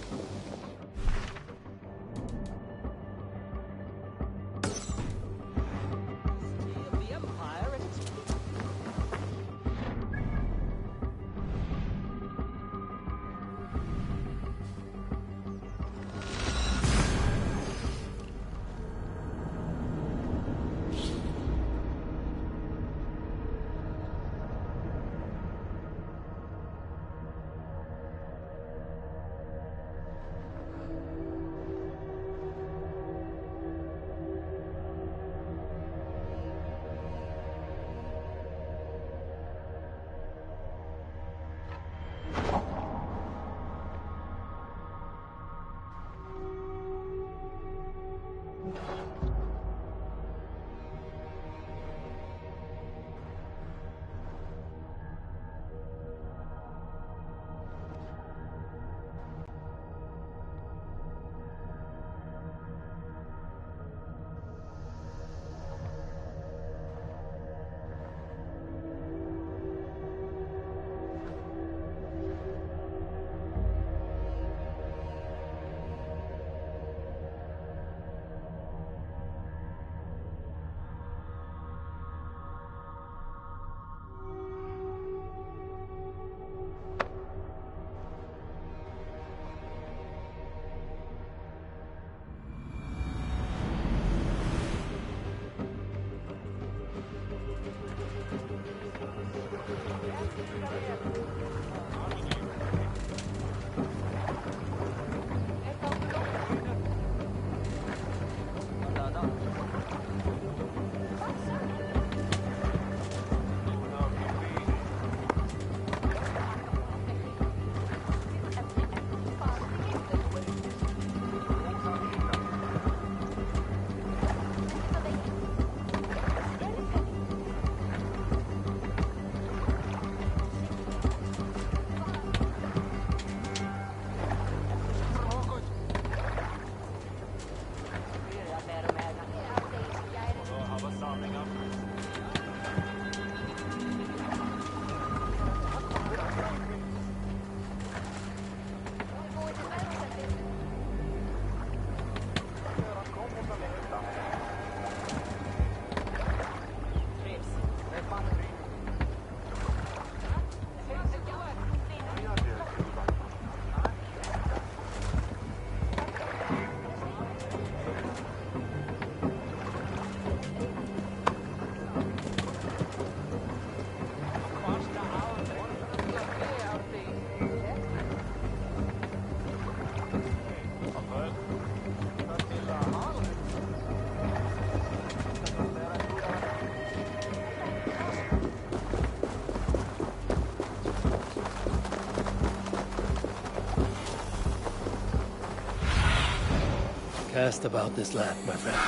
Cast about this land, my friend.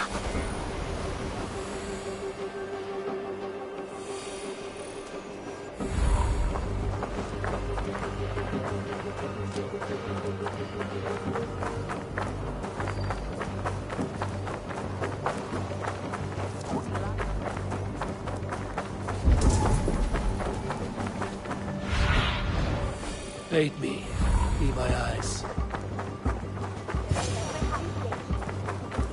Bait me. Be my eyes.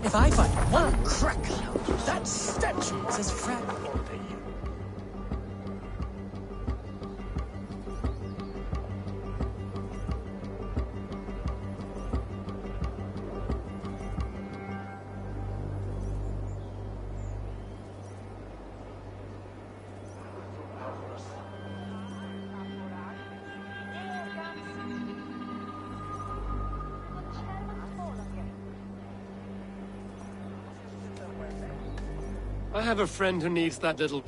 If I find one crackle, that statue is as fragile. I have a friend who needs that little...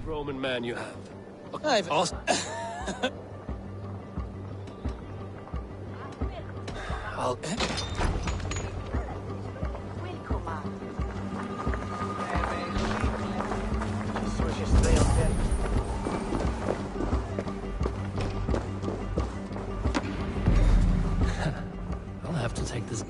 Roman man you have. I've... I'll... I'll have to take this...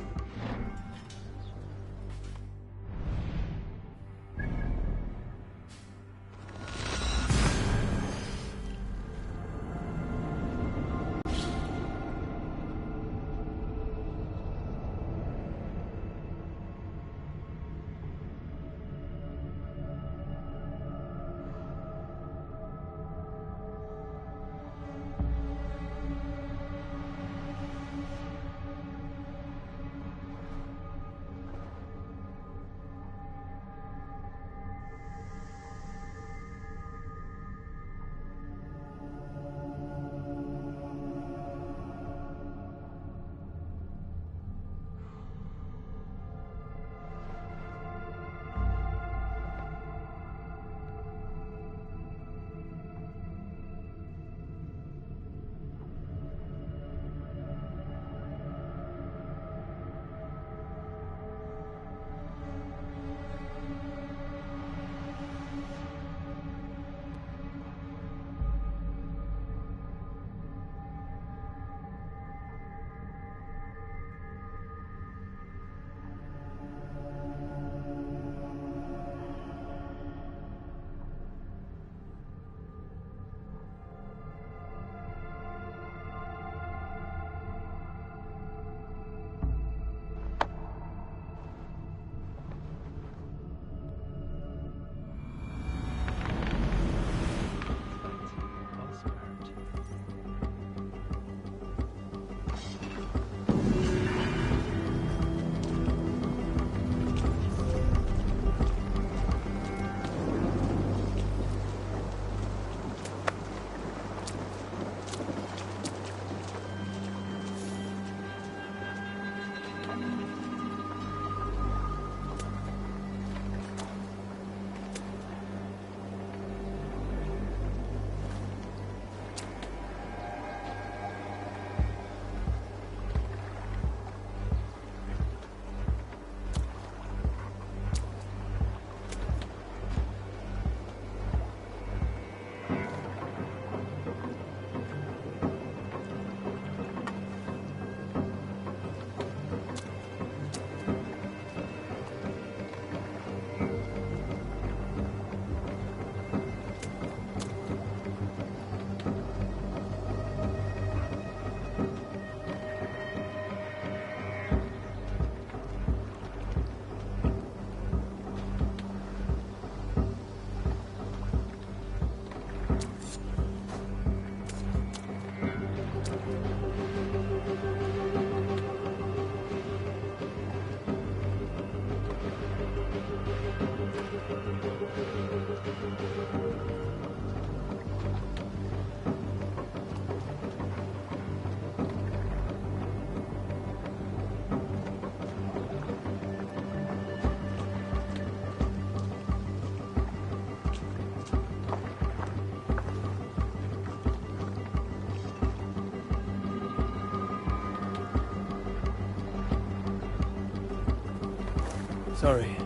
Sorry,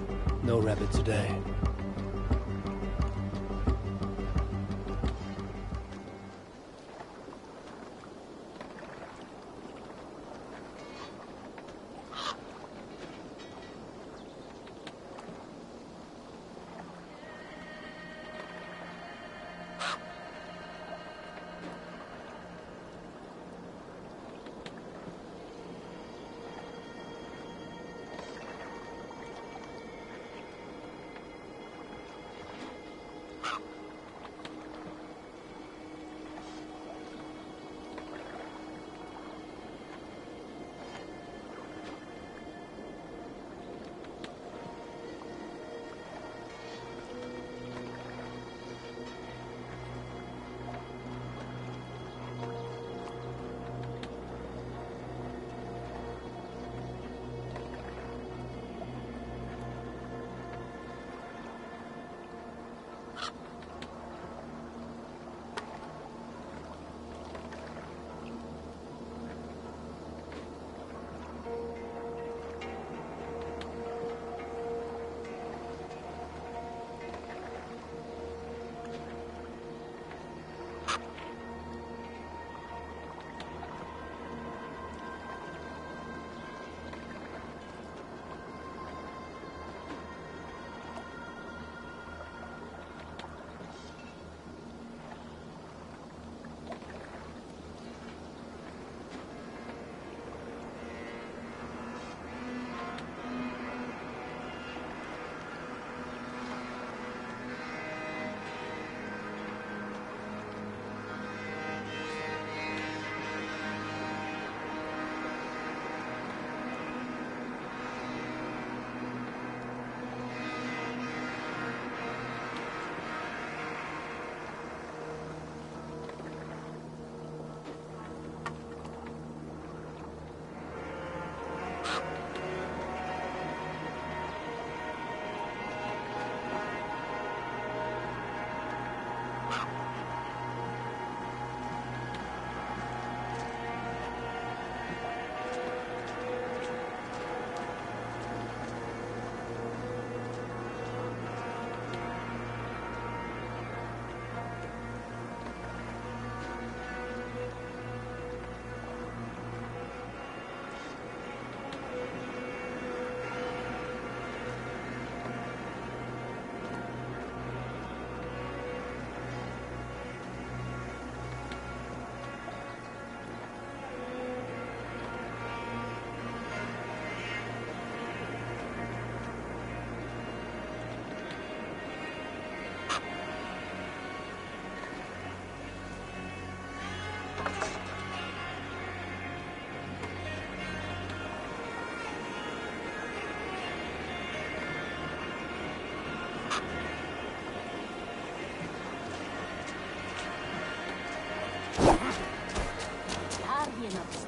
no rabbit today.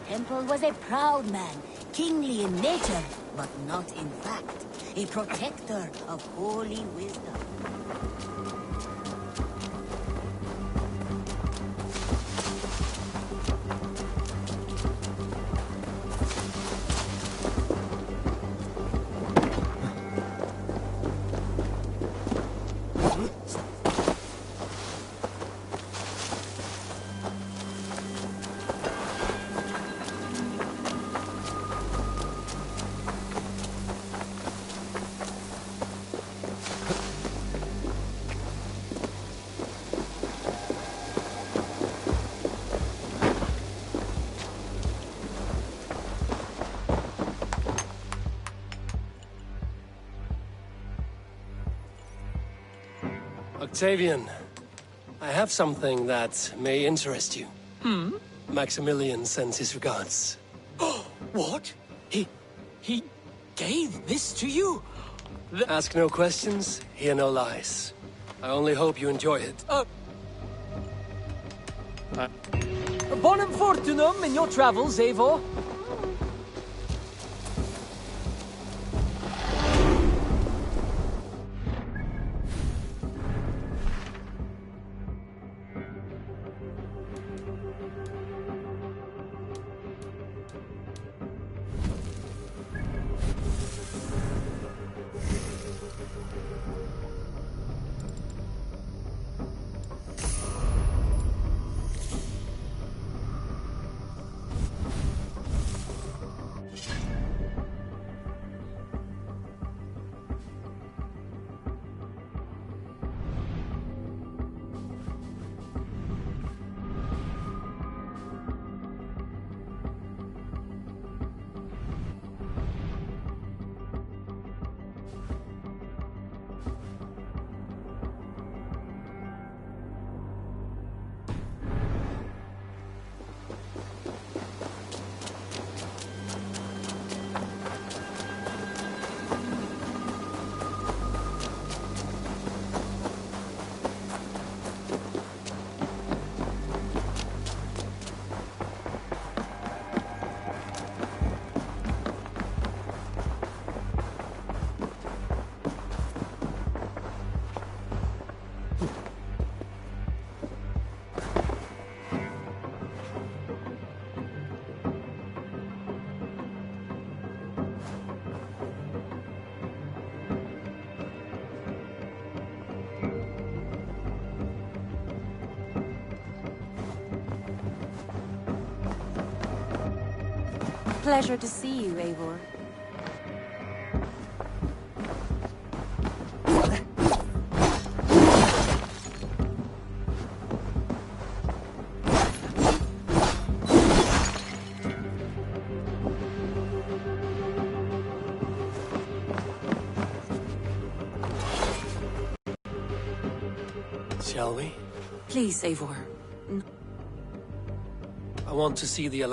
Temple was a proud man, kingly in nature, but not in fact. A protector of holy wisdom. Octavian, I have something that may interest you. Maximilian sends his regards. What? He gave this to you? Ask no questions, hear no lies. I only hope you enjoy it. Bonum fortunum in your travels, Eivor. pleasure to see you, Eivor. Shall we? Please, Eivor. I want to see the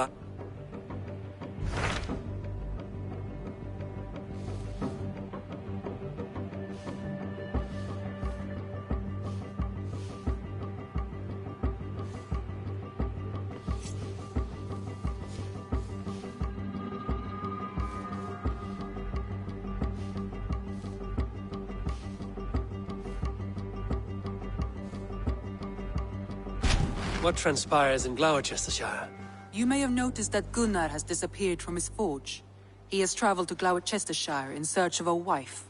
What transpires in Gloucestershire? You may have noticed that Gunnar has disappeared from his forge. He has traveled to Gloucestershire in search of a wife.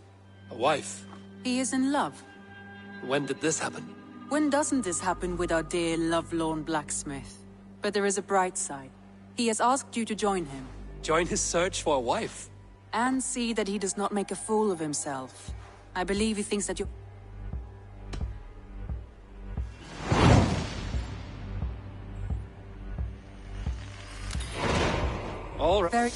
A wife? He is in love. When did this happen? When doesn't this happen with our dear lovelorn blacksmith? But there is a bright side. He has asked you to join him. Join his search for a wife? And see that he does not make a fool of himself. I believe he thinks that you... All right. Very...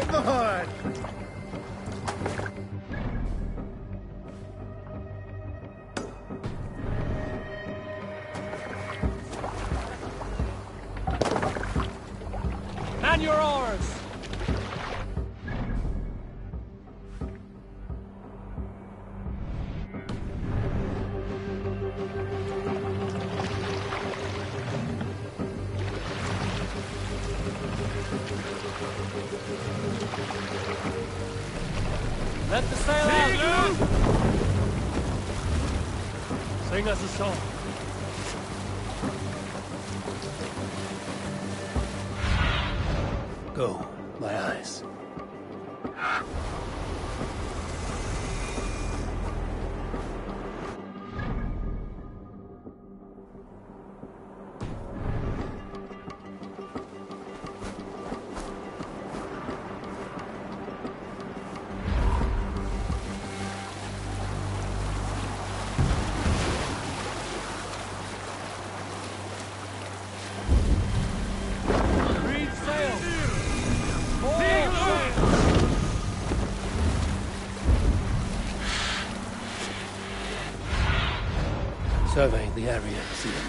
Eivor! Man your oars! Let the sail out! Sing us a song. Go, my eyes. Survey the area, see them.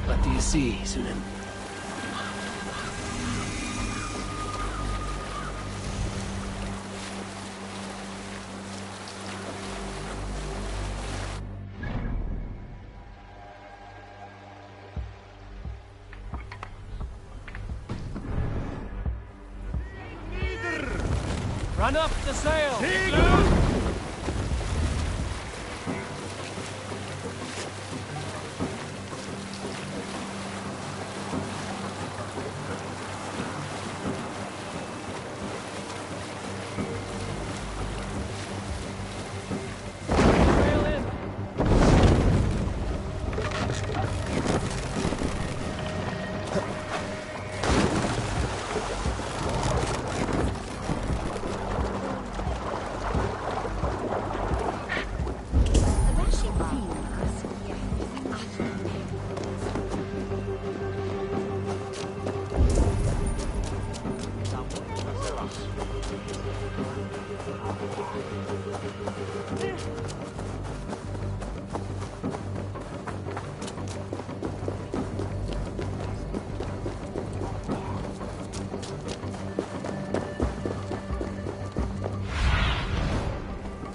What do you see, Sunan? Run up the sail!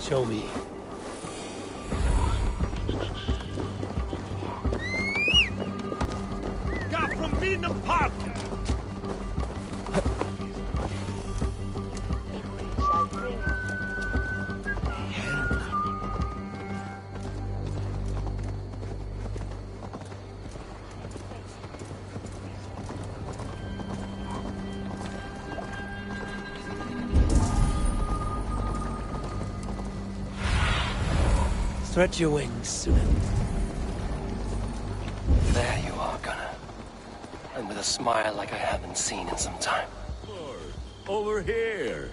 Show me. Got from Millennium Park! Stretch your wings, Sunan. There you are, Gunnar. And with a smile like I haven't seen in some time. Over here.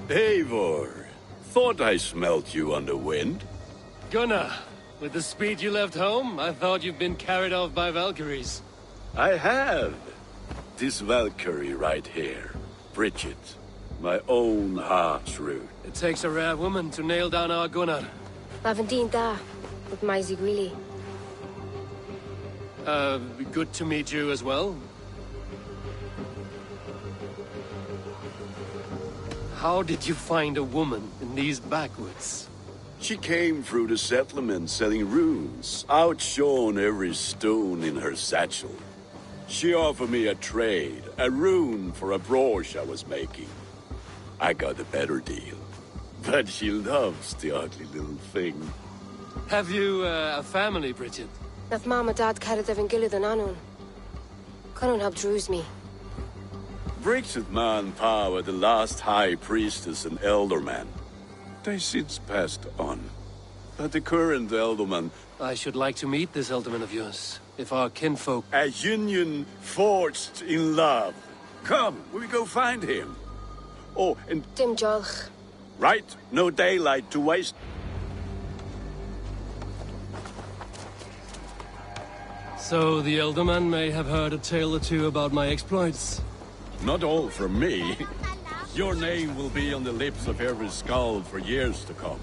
Eivor, thought I smelt you on the wind. Gunnar, with the speed you left home, I thought you'd been carried off by Valkyries. I have. This Valkyrie right here, Bridget, my own heart's root. It takes a rare woman to nail down our Gunnar. Lavendine da, with my Zigwili. Good to meet you as well. How did you find a woman in these backwoods? She came through the settlement selling runes, outshone every stone in her satchel. She offered me a trade, a rune for a brooch I was making. I got a better deal. But she loves the ugly little thing. Have you a family, Bridget? Nath Mama Dad carried Evan Gilad and Anun. Cannon helped druise me. Bridget man power the last high priestess and elderman. They since passed on. But the current elderman... I should like to meet this elderman of yours, if our kinfolk... A union forged in love. Come, we go find him. Oh, and... Dim Jolch. Right, no daylight to waste. So the elderman may have heard a tale or two about my exploits. Not all from me. Your name will be on the lips of every skald for years to come.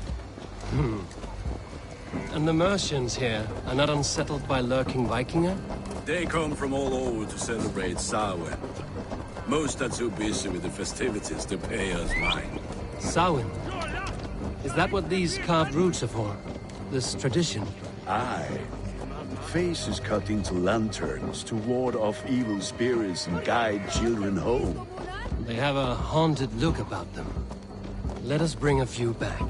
And the Mercians here are not unsettled by lurking Vikinger? They come from all over to celebrate Samhain. Most are too busy with the festivities to pay us mind. Samhain? Is that what these carved roots are for? this tradition? Aye. Faces cut into lanterns to ward off evil spirits and guide children home. They have a haunted look about them. Let us bring a few back.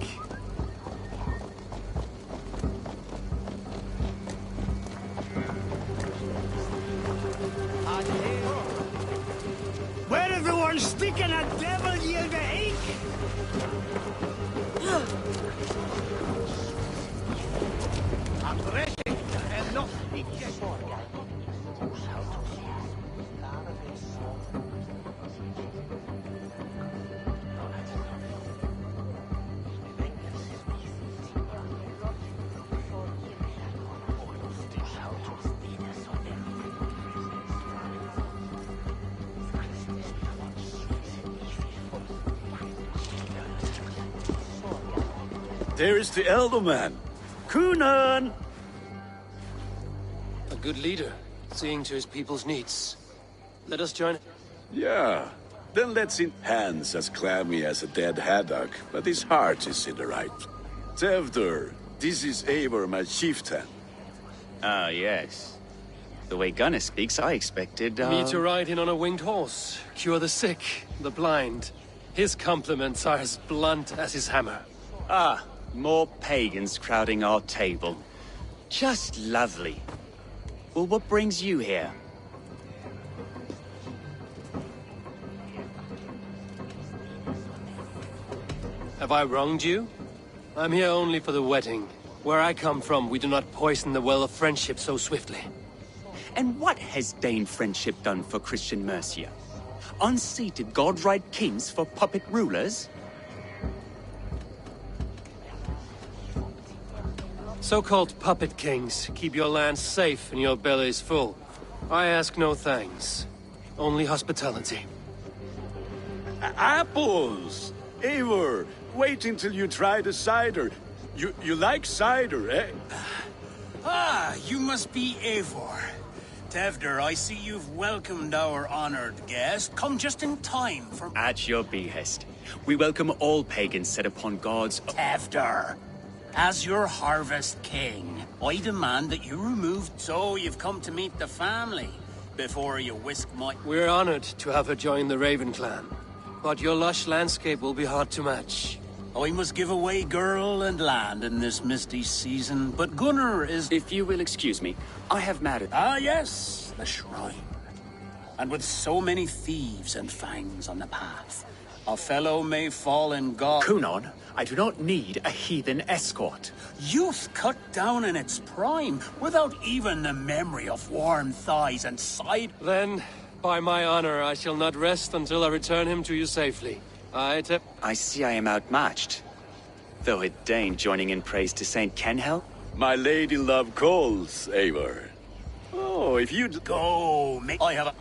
Where everyone's sticking a devil yield the ink? There is the elder man. Kunan! A good leader, seeing to his people's needs. Let us join. Yeah. Then let's in hands as clammy as a dead haddock, but his heart is in the right. Tevder, this is Eivor, my chieftain. Ah, yes. The way Gunnar speaks, I expected, Me to ride in on a winged horse, cure the sick, the blind. His compliments are as blunt as his hammer. Ah, more pagans crowding our table. Just lovely. Well, what brings you here? Have I wronged you? I'm here only for the wedding. Where I come from, we do not poison the well of friendship so swiftly. And what has Dane friendship done for Christian Mercia? Unseated god-right kings for puppet rulers? So-called puppet kings keep your lands safe and your bellies full. I ask no thanks, only hospitality. Apples! Eivor, wait until you try the cider. You like cider, eh? Ah, you must be Eivor. Tevder, I see you've welcomed our honored guest. Come just in time for... At your behest. We welcome all pagans set upon God's... Tevder, as your harvest king, I demand that you remove... So you've come to meet the family before you whisk my... We're honored to have her join the Raven clan. But your lush landscape will be hard to match. I must give away girl and land in this misty season, but Gunnar is... If you will excuse me, I have mattered. Ah, yes, the shrine. And with so many thieves and fangs on the path, a fellow may fall in God... Kunan, I do not need a heathen escort. Youth cut down in its prime, without even the memory of warm thighs and side... Then, by my honor, I shall not rest until I return him to you safely. I see I am outmatched. Though a Dane joining in praise to Saint Kenhel? My lady love calls, Eivor. Oh, if you'd... Go, I have a...